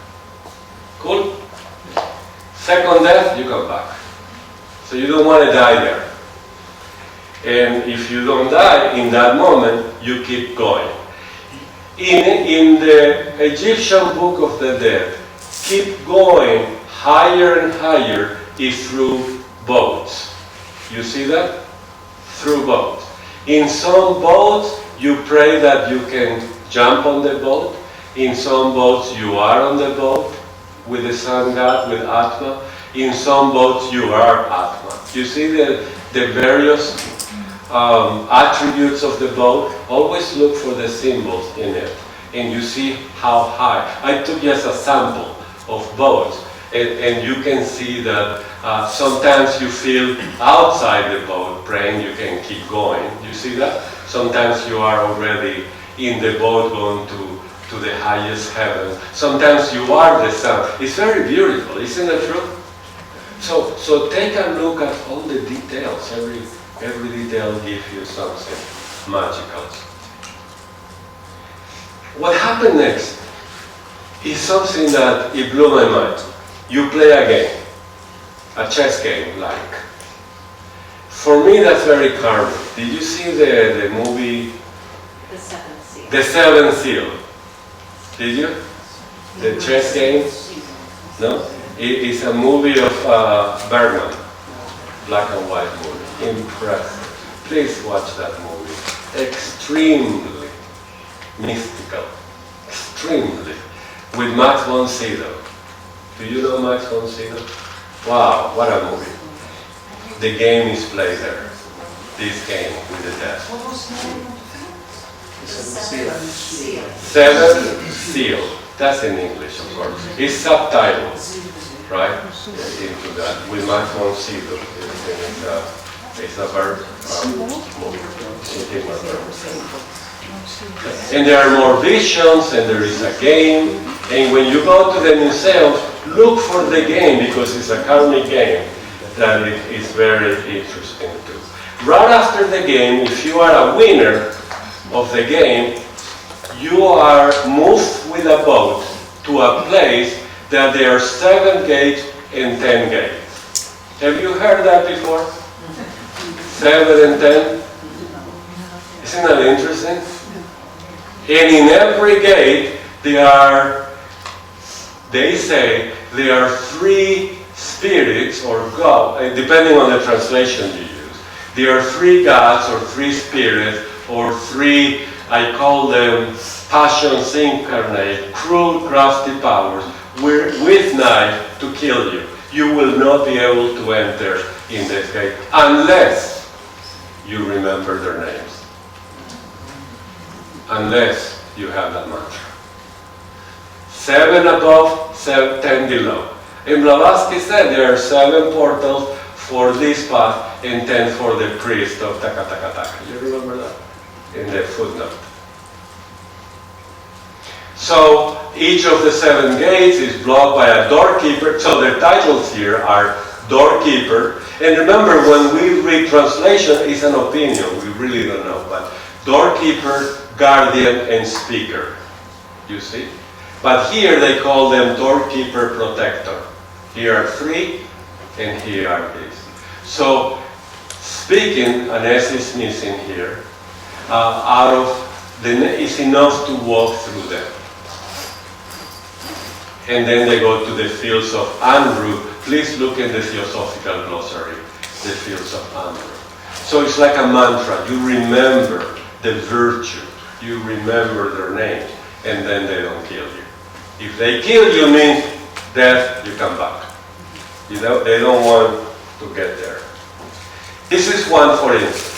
Cool? Second death, you come back. So you don't want to die there. And if you don't die in that moment, you keep going. In the Egyptian Book of the Dead, keep going higher and higher is through boats. You see that? Through boats. In some boats, you pray that you can jump on the boat. In some boats, you are on the boat with the sun god, with Atma. In some boats, you are Atma. You see the various attributes of the boat? Always look for the symbols in it, and you see how high. I took just a sample of boats, and you can see that sometimes you feel outside the boat praying, you can keep going. You see that? Sometimes you are already in the boat going to the highest heaven. Sometimes you are the sun. It's very beautiful, isn't it true? So take a look at all the details. Every detail gives you something magical. What happened next is something that it blew my mind. You play a game, a chess game like. For me, that's very calming. Did you see the movie The Seventh Seal. The Seventh Seal? Did you? The chess game? No? It's a movie of Bergman, black and white movie. Impressive. Please watch that movie. Extremely mystical. Extremely. With Max von Sydow. Do you know Max von Sydow? Wow, what a movie. The game is played there. This game with the death. What was the name of the Seventh seal. Seventh Seal. That's in English, of course. It's subtitled, right? Into that with Max von Sydow. It's a very movie. And there are more visions, and there is a game. And when you go to the museum, look for the game, because it's a karmic game that is very interesting too. Right after the game, if you are a winner of the game, you are moved with a boat to a place that there are 7 gates and 10 gates. Have you heard that before? 7 and 10? Isn't that interesting? And in every gate, they say there are 3 spirits or God, depending on the translation you use. There are 3 gods or 3 spirits or 3 I call them passions incarnate, cruel, crafty powers with knife to kill you. You will not be able to enter in this gate unless you remember their names. Unless you have that mantra. 7 above, 10 below. And Blavatsky said there are 7 portals for this path and 10 for the priest of Taka Taka Taka. You remember that? In the footnote. So each of the 7 gates is blocked by a doorkeeper. So the titles here are doorkeeper. And remember, when we read translation, it's an opinion. We really don't know. But doorkeeper, guardian, and speaker. You see? But here they call them doorkeeper, protector. Here are 3, and here are these. So speaking, an S is missing here. Out of the is enough to walk through them. And then they go to the fields of Andrew. Please look at the Theosophical Glossary, the fields of Andrew. So it's like a mantra. You remember the virtue. You remember their names, and then they don't kill you. If they kill you, means death, you come back. You know, they don't want to get there. This is one, for instance.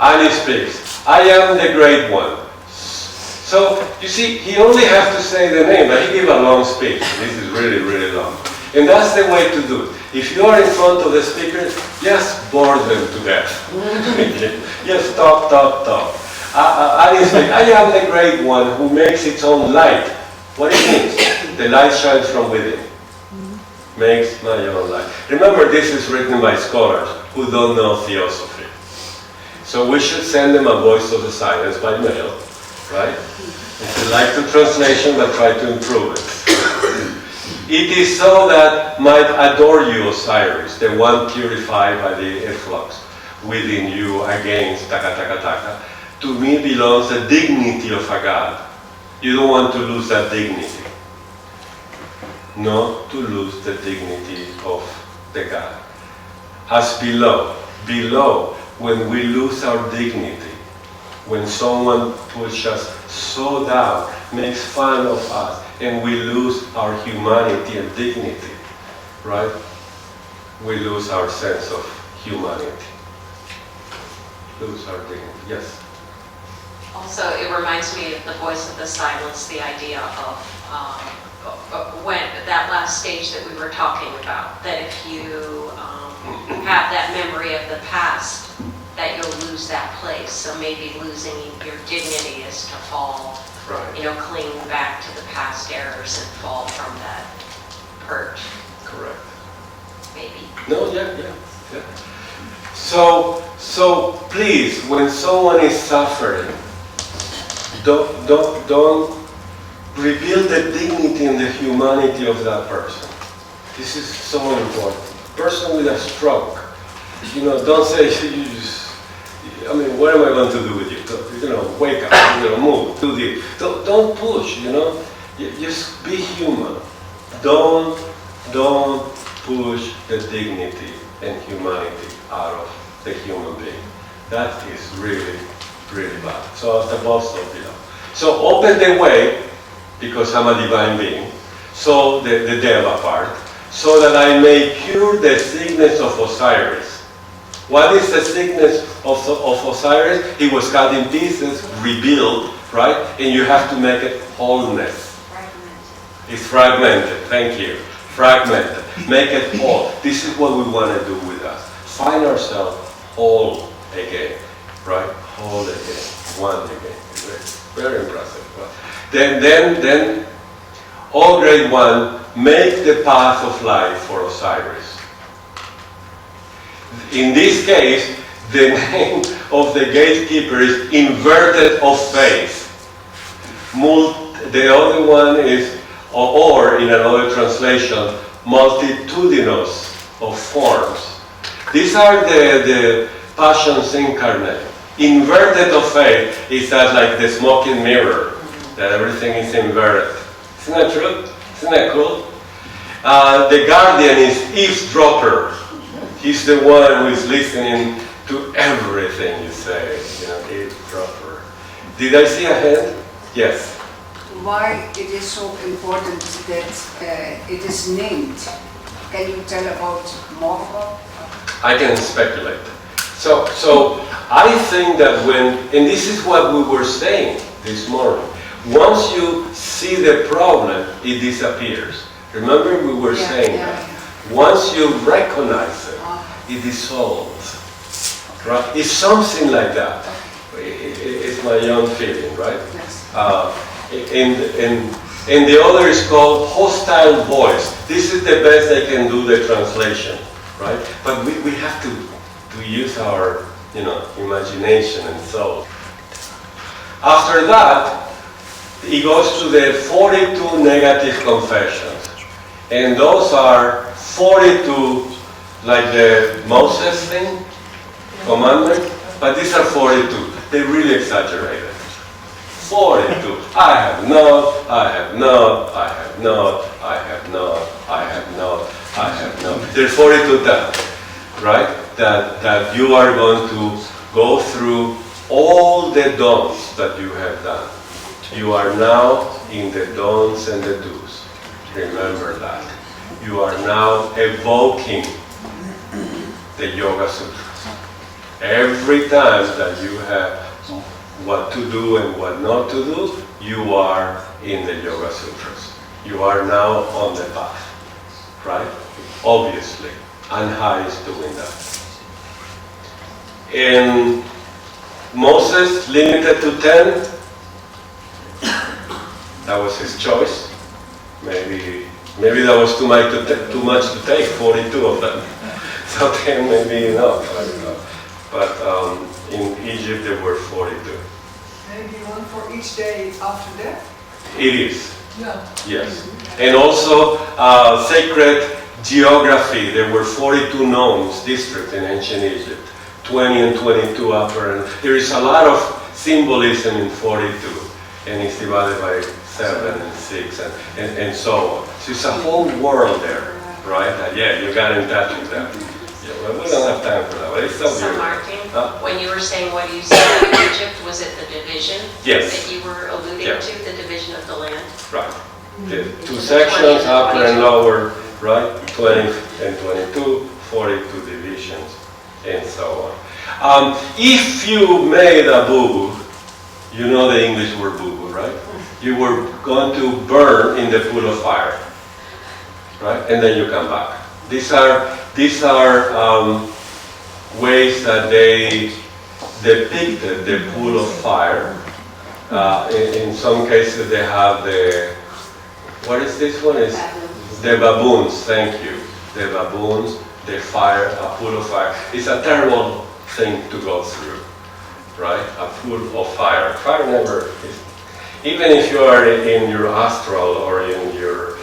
And he speaks, I am the Great One. So, you see, he only has to say the name, but he gave a long speech. This is really, really long. And that's the way to do it. If you are in front of the speaker, just bore them to death. Just talk. And he speaks, I am the Great One who makes its own light. What it means? The light shines from within. Makes my own light. Remember, this is written by scholars who don't know theosophy. So we should send them a voice of the silence by mail, right? If you like the translation, but try to improve it. It is so that might adore you, Osiris, the one purified by the efflux within you against Taka Taka Taka. To me belongs the dignity of a god. You don't want to lose that dignity. Not to lose the dignity of the god. As below, when we lose our dignity, when someone pushes us so down, makes fun of us, and we lose our humanity and dignity, right? We lose our sense of humanity. Lose our dignity, yes. Also, it reminds me of the voice of the silence, the idea of when that last stage that we were talking about, that if you have that memory of the past, that you'll lose that place. So maybe losing your dignity is to fall, Right. Cling back to the past errors and fall from that perch, Correct. maybe. No, yeah. So please, when someone is suffering, don't reveal the dignity and the humanity of that person. This is so important. Person with a stroke, don't say, what am I going to do with you? Wake up, move, do this. Don't push, just be human. Don't push the dignity and humanity out of the human being. That is really, really bad. So as the boss of below. So open the way, because I'm a divine being, so the Deva part, so that I may cure the sickness of Osiris. What is the sickness of Osiris? He was cut in pieces, rebuilt, right? And you have to make it wholeness. Fragmented. It's fragmented, thank you. Fragmented. Make it whole. This is what we want to do with us. Find ourselves whole again, right? Whole again, one again. Very impressive. Then, O Great One, make the path of life for Osiris. In this case, the name of the gatekeeper is inverted of face. The other one is, or in another translation, multitudinous of forms. These are the passions incarnate. Inverted of faith is that like the smoking mirror, that everything is inverted. Isn't that true? Isn't that cool? The guardian is eavesdropper. He's the one who is listening to everything you say, eavesdropper. Did I see a hand? Yes. Why it is so important that it is named? Can you tell more about? I can speculate. So I think that and this is what we were saying this morning, once you see the problem, it disappears. Remember we were saying that. Once you recognize it, it dissolves. Right? It's something like that. It's my young feeling, right? Yes. And the other is called hostile voice. This is the best I can do the translation, right? But we have to use our, imagination and soul. After that, it goes to the 42 negative confessions. And those are 42, like the Moses thing, commandment, but these are 42. They really exaggerated. 42. I have not, I have not, I have not, I have not, I have not, I have not. There's 42 times, right? That you are going to go through all the don'ts that you have done. You are now in the don'ts and the do's. Remember that. You are now evoking the Yoga Sutras. Every time that you have what to do and what not to do, you are in the Yoga Sutras. You are now on the path, right? Obviously. Anha is doing that. And Moses limited to 10. That was his choice. Maybe that was too much to take, 42 of them. So 10 maybe enough. But in Egypt there were 42. Maybe one for each day after that? It is. Yeah. Yes. And also sacred geography. There were 42 nomes, districts in ancient Egypt. 20 and 22 upper. And there is a lot of symbolism in 42. And it's divided by 7 and 6 and so on. So it's a whole world there, right? Yeah, you got in touch with that. Yeah, well, we don't have time for that, but it's so So beautiful. Martin, when you were saying what you said in Egypt, was it the division? Yes. That you were alluding Yeah. to, the division of the land? Right. The two sections, upper and lower, right? 20 and 22, 42 divisions, and so on. If you made a boo-boo, you know the English word boo-boo, right? You were going to burn in the pool of fire, right? And then you come back. These are ways that they depicted the pool of fire. In some cases they have what is this one? Is the baboons, thank you. The baboons, the fire, a pool of fire. It's a terrible thing to go through, right? A pool of fire. Fire never is, even if you are in your astral or in your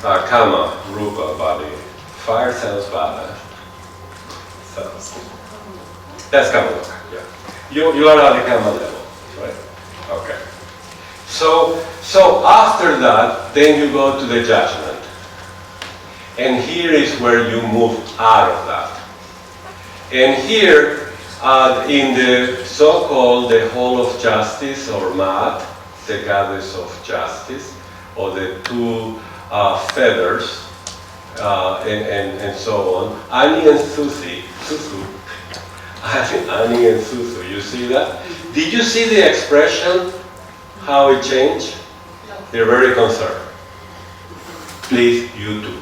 kama, rupa body, fire sounds bad. So that's kama loka, yeah. You are at the kama level, right? Okay. So after that, then you go to the judgment. And here is where you move out of that. And here, in the so-called the Hall of Justice, or Maat, the goddess of justice, or the two feathers, and so on, Ani and Susu, Ani and Susu, you see that? Did you see the expression, how it changed? They're very concerned. Please, you too.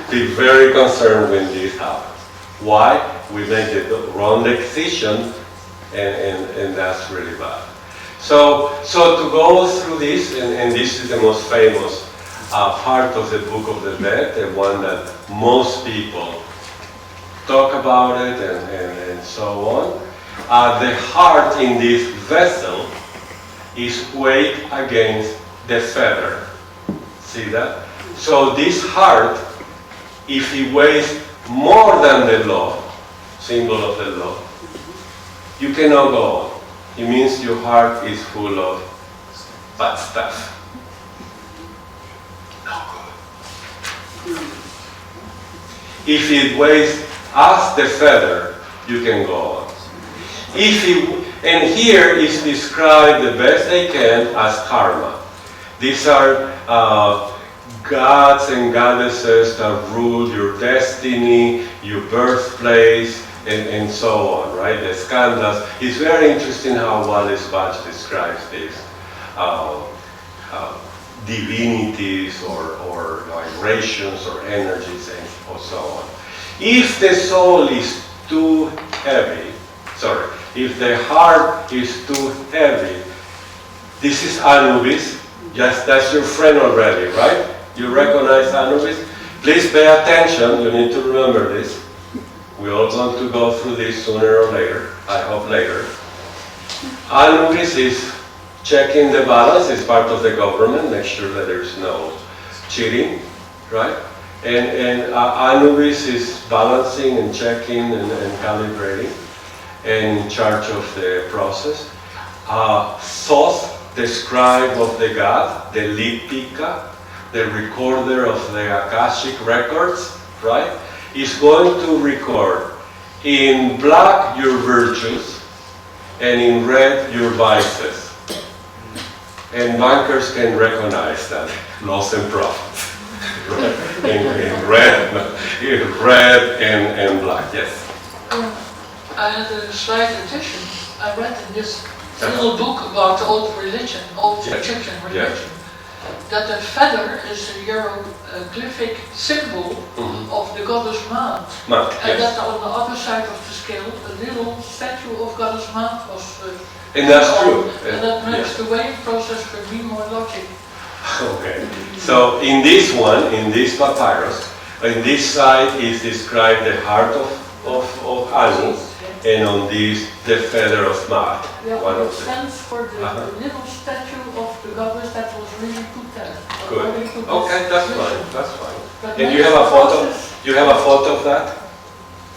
Be very concerned when this happens. Why? We make the wrong decision, and that's really bad. So to go through this, and this is the most famous part of the Book of the Dead, the one that most people talk about it and so on. The heart in this vessel is weighed against the feather. See that? So this heart, if it weighs more than the law, symbol of the law, you cannot go on. It means your heart is full of bad stuff. No good. If it weighs as the feather, you can go on. If And here is described the best they can as karma. These are gods and goddesses that rule your destiny, your birthplace, and so on, right? The skandhas. It's very interesting how Wallace Bach describes these divinities or vibrations or energies and so on. If the soul is too heavy, if the heart is too heavy, this is Anubis. Yes, that's your friend already, right? You recognize Anubis? Please pay attention, you need to remember this. We're all going to go through this sooner or later, I hope later. Anubis is checking the balance, is part of the government, make sure that there's no cheating, right? And Anubis is balancing and checking and calibrating and in charge of the process. Thoth, the scribe of the god, the Lipika, the recorder of the Akashic records, right, is going to record in black your virtues and in red your vices. And bankers can recognize that, loss and profits. in red and black, yes. I had a slight addition. I read in this little book about old religion, old Egyptian religion, that the feather is a hieroglyphic symbol of the goddess Maat. And that on the other side of the scale, a little statue of goddess Maat was and that's true. And that makes the weighing process for me more logic. Okay, so in this one, in this papyrus, in this side is described the heart of Anu, and on this the feather of Maat. Yeah, One it of the, stands for the little statue of the goddess that was really put there. good. Okay, that's fine. That's fine. That And you makes have a the photo. process- You have a photo of that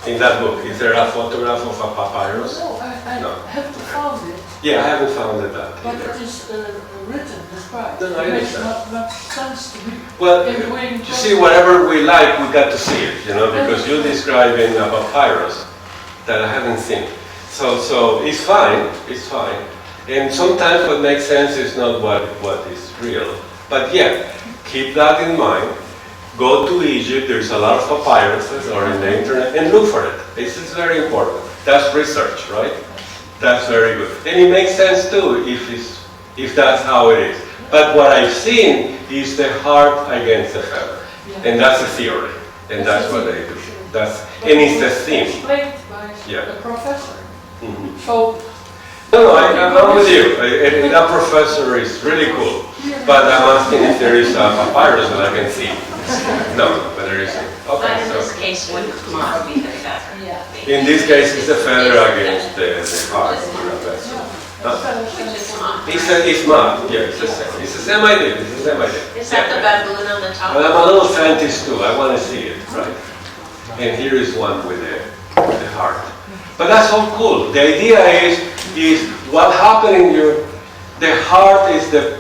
in that book. Is there a photograph of a papyrus? No, I No. haven't found it, Yeah, I haven't found that but either. it is written, described. No, I It makes understand. not much sense to me. Well, In the weighing you see, process- whatever we like, we got to see it, you know, because you're describing a papyrus that I haven't seen. So it's fine, it's fine. And sometimes what makes sense is not what is real. But yeah, keep that in mind. Go to Egypt, there's a lot of papyruses or in the internet, and look for it. This is very important. That's research, right? That's very good. And it makes sense too, if that's how it is. But what I've seen is the heart against the feather. And that's a theory. And that's what they do. And it's the theme. Explained by Yeah. the professor. Mhm. So, No, I'm with you. That professor is really cool. But I'm asking if there is a papyrus that I can see. No, but there isn't. But Okay, in this so case, would not be the feather. yeah. in this case, it's the feather against the heart. Which is not. It's not. Yeah, it's the same. It's the same idea. It's the same idea. Is that the Yeah. baboon on the top? But I'm a little fantasy too. I want to see it, right? And here is one with the heart. But that's all cool. The idea is what happened in the heart is the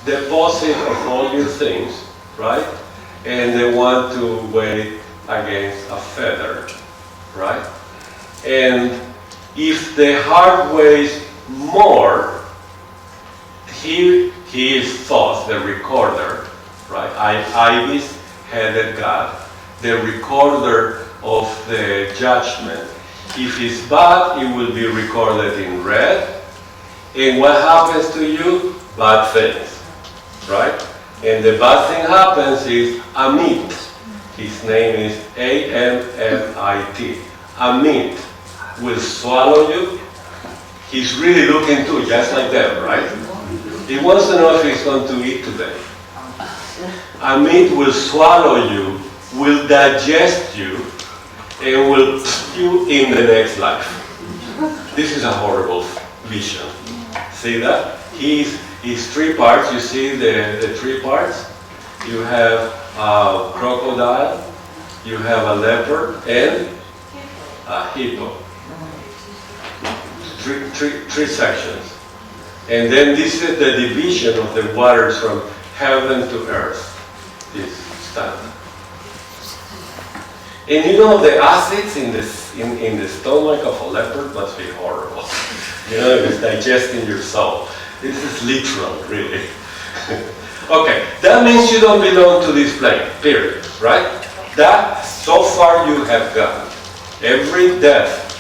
deposit of all your things, right? And they want to weigh against a feather, right? And if the heart weighs more, he is Thoth, the recorder, right? Ibis, headed god, the recorder of the judgment. If it's bad, it will be recorded in red. And what happens to you? Bad things, right? And the bad thing happens is Amit. His name is A-M-M-I-T. Amit will swallow you. He's really looking too, just like them, right? He wants to know if he's going to eat today. Amit will swallow you, will digest you, and will put you in the next life. This is a horrible vision. See that? He's three parts. You see the three parts? You have a crocodile, you have a leopard, and a hippo. Three sections. And then this is the division of the waters from heaven to earth. This stand. And you know, the acids in the stomach of a leopard must be horrible. You know, it's digesting your soul. This is literal, really. Okay, that means you don't belong to this plane, period, right? That, so far you have gone. Every death,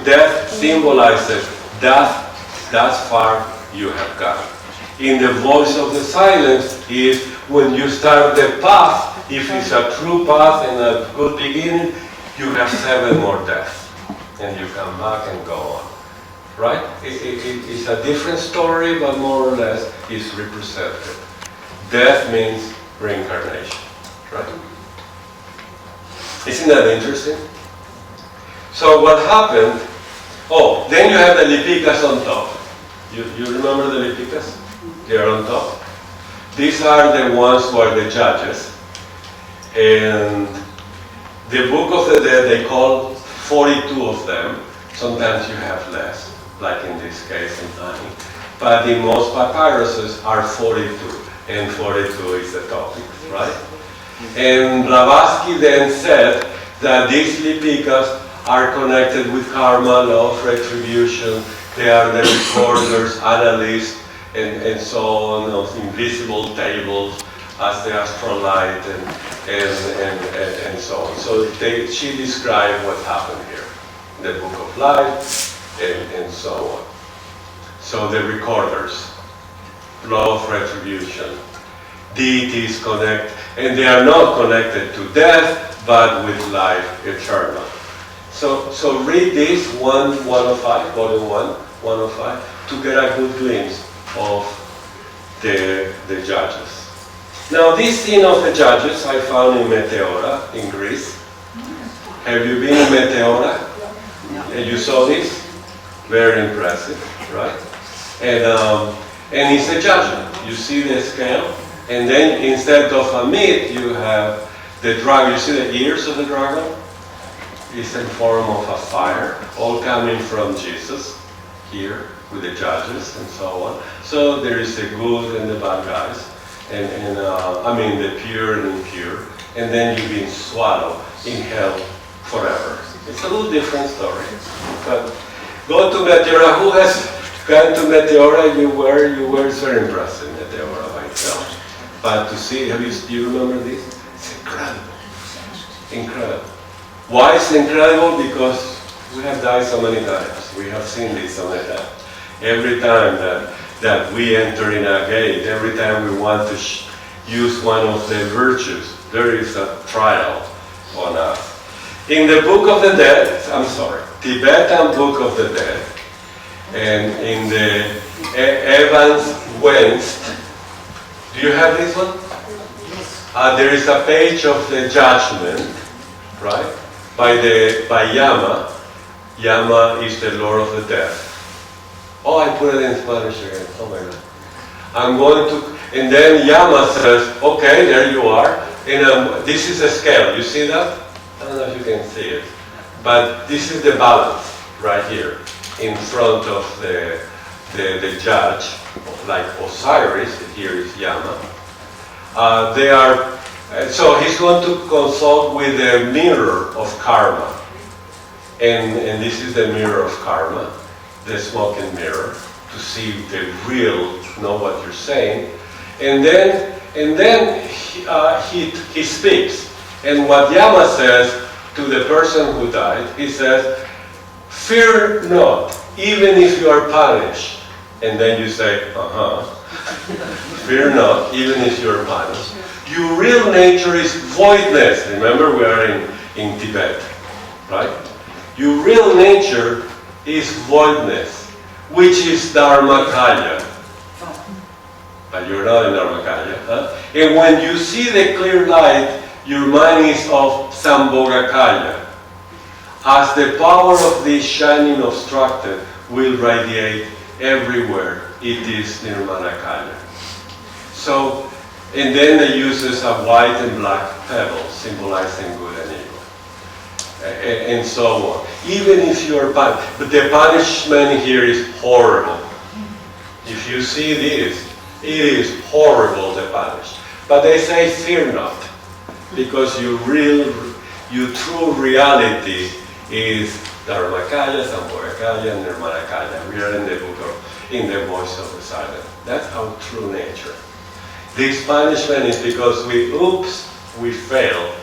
death symbolizes that's far you have gone. In the voice of the silence is when you start the path, if it's a true path and a good beginning, you have 7 more deaths. And you come back and go on. Right? It's a different story, but more or less it's represented. Death means reincarnation. Right? Isn't that interesting? So what happened? Oh, then you have the lipicas on top. You remember the lipicas? They are on top. These are the ones who are the judges. And the Book of the Dead, they call 42 of them. Sometimes you have less, like in this case in Ani. But in most papyruses are 42, and 42 is the topic, right? And Blavatsky then said that these lipicas are connected with karma, law of retribution. They are the recorders, analysts, and so on, of invisible tables as the astrolight and so on. So she described what happened here, the Book of Life and so on. So the recorders, law of retribution, deities connect, and they are not connected to death, but with life eternal. So read this 105, volume 1, 105, to get a good glimpse of the judges. Now this scene of the judges I found in Meteora in Greece. Have you been in Meteora? And you saw this? Very impressive, right? And it's a judgment. You see the scale, and then instead of a meat, you have the dragon. You see the ears of the dragon? It's in form of a fire, all coming from Jesus here with the judges and so on. So there is the good and the bad guys, and the pure and impure, and then you've been swallowed in hell forever. It's a little different story, but go to Meteora. Who has gone to Meteora? You were it's very impressive, Meteora by itself. But to see, do you remember this? It's incredible. Incredible. Why it's incredible? Because we have died so many times. We have seen this so many times. Every time that we enter in a gate, every time we want to use one of the virtues, there is a trial on us. In the Book of the Dead, Tibetan Book of the Dead, and in the Evans Wentz, do you have this one? There is a page of the judgment, right? By Yama. Yama is the Lord of the Death. Oh, I put it in Spanish again. Oh my God. I'm going to, and then Yama says, okay, there you are. And this is a scale. You see that? I don't know if you can see it. But this is the balance right here in front of the judge, like Osiris. Here is Yama. So he's going to consult with the mirror of karma. And this is the mirror of karma, the smoking mirror, to see the real, know what you're saying. And then he speaks. And what Yama says to the person who died, he says, fear not, even if you are punished. And then you say, fear not, even if you are punished. Your real nature is voidness. Remember, we are in Tibet, right? Your real nature is voidness, which is Dharmakaya. But you're not in Dharmakaya. Huh? And when you see the clear light, your mind is of Sambhogakaya. As the power of this shining obstructed will radiate everywhere, it is Nirmanakaya. So, and then they uses a white and black pebble, symbolizing good and evil. And so on. Even if you are punished, but the punishment here is horrible. If you see this, it is horrible, the punish. But they say fear not, because your true reality is Dharmakaya, Sambhogakaya, and Nirmanakaya. We are in the book of, in the voice of the silent. That's our true nature. This punishment is because we fail,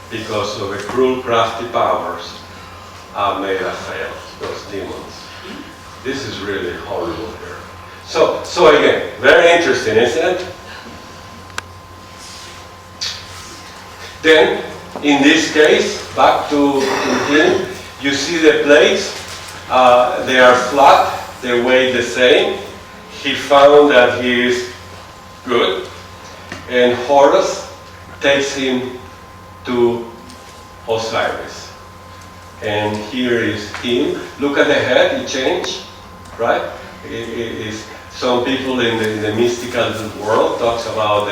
because of the cruel, crafty powers made us fail, those demons. This is really horrible here. So again, very interesting, isn't it? Then, in this case, back to him, you see the plates, they are flat, they weigh the same. He found that he is good, and Horus takes him to Osiris. And here is him. Look at the head, it changed, right? It is, some people in the mystical world talks about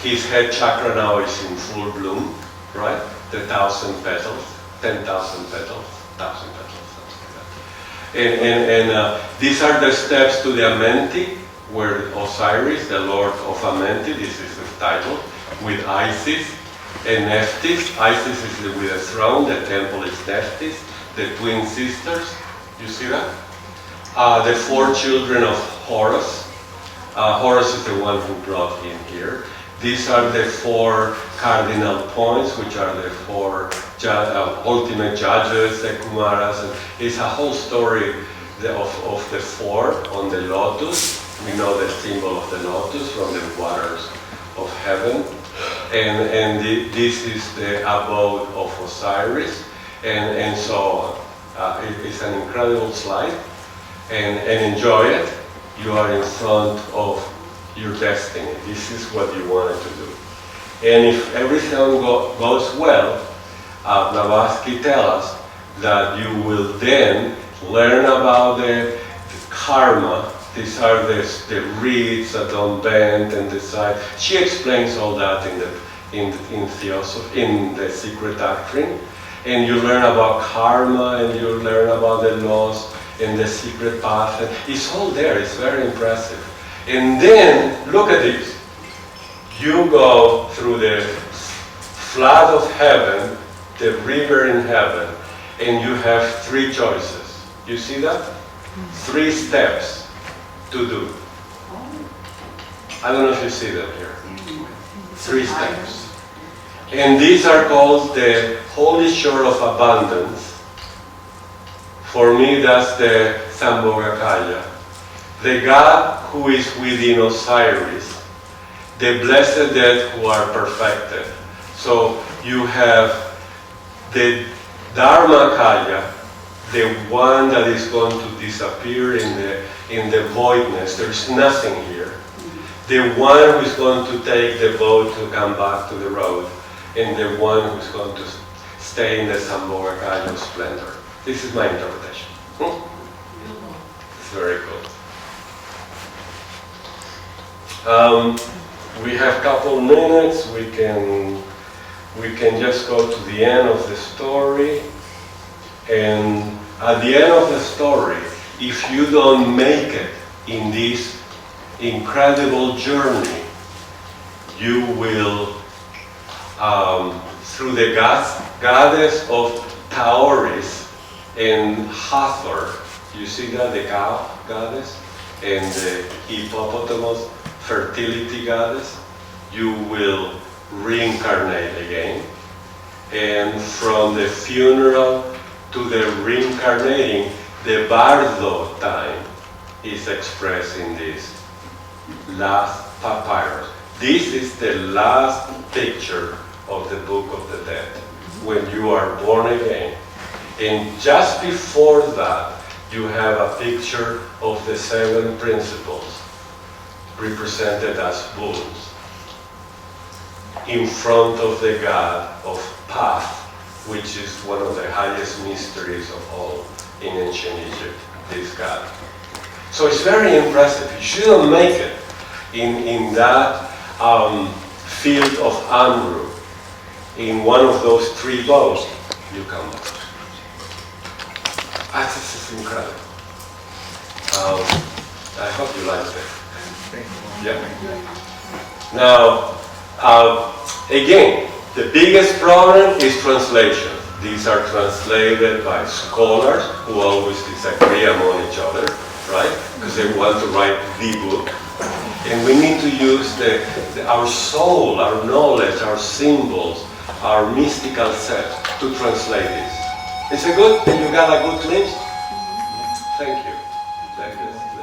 his head chakra now is in full bloom, right? The 1,000 petals, 10,000 petals, 1,000 petals, something like that. And these are the steps to the Amenti, where Osiris, the Lord of Amenti, this is his title, with Isis and Nephthys. Isis is with a throne, the temple is Nephthys, the twin sisters, you see that? The 4 children of Horus. Horus is the one who brought him here. These are the 4 cardinal points, which are the 4 ultimate judges, the Kumaras. And it's a whole story of the 4 on the lotus. We know the symbol of the lotus from the waters of heaven. And this is the abode of Osiris, and so on. It's an incredible slide, and enjoy it. You are in front of your destiny. This is what you wanted to do. And if everything goes well, Blavatsky tells us that you will then learn about the karma. These are the reeds that don't bend and decide. She explains all that in theosophy, in the secret doctrine. And you learn about karma, and you learn about the laws and the secret path. And it's all there. It's very impressive. And then look at this. You go through the flood of heaven, the river in heaven, and you have 3 choices. You see that? 3 steps to do. I don't know if you see them here. 3 steps. And these are called the Holy Shore of Abundance. For me, that's the Sambhogakaya. The God who is within Osiris. The blessed dead who are perfected. So you have the Dharmakaya, the one that is going to disappear in the voidness. There's nothing here. The one who is going to take the boat to come back to the road, and the one who is going to stay in the Sambhogakaya splendor. This is my interpretation. It's very good. We have a couple minutes. We can just go to the end of the story. And at the end of the story, if you don't make it in this incredible journey, you will, through the goddess of Taoris and Hathor, you see that, the cow goddess, and the hippopotamus, fertility goddess, you will reincarnate again. And from the funeral to the reincarnating, the Bardo time is expressed in this last papyrus. This is the last picture of the Book of the Dead, when you are born again. And just before that, you have a picture of the 7 principles, represented as bulls, in front of the god of Path, which is one of the highest mysteries of all in ancient Egypt, this god. So it's very impressive. You shouldn't make it in that field of Amru, in one of those 3 boats, you come back. This is incredible. I hope you liked it. Yeah. Now, again, The biggest problem is translation. These are translated by scholars who always disagree among each other, right? Because they want to write the book. And we need to use our soul, our knowledge, our symbols, our mystical self to translate this. Is it good? You got a good list? Thank you. Thank you.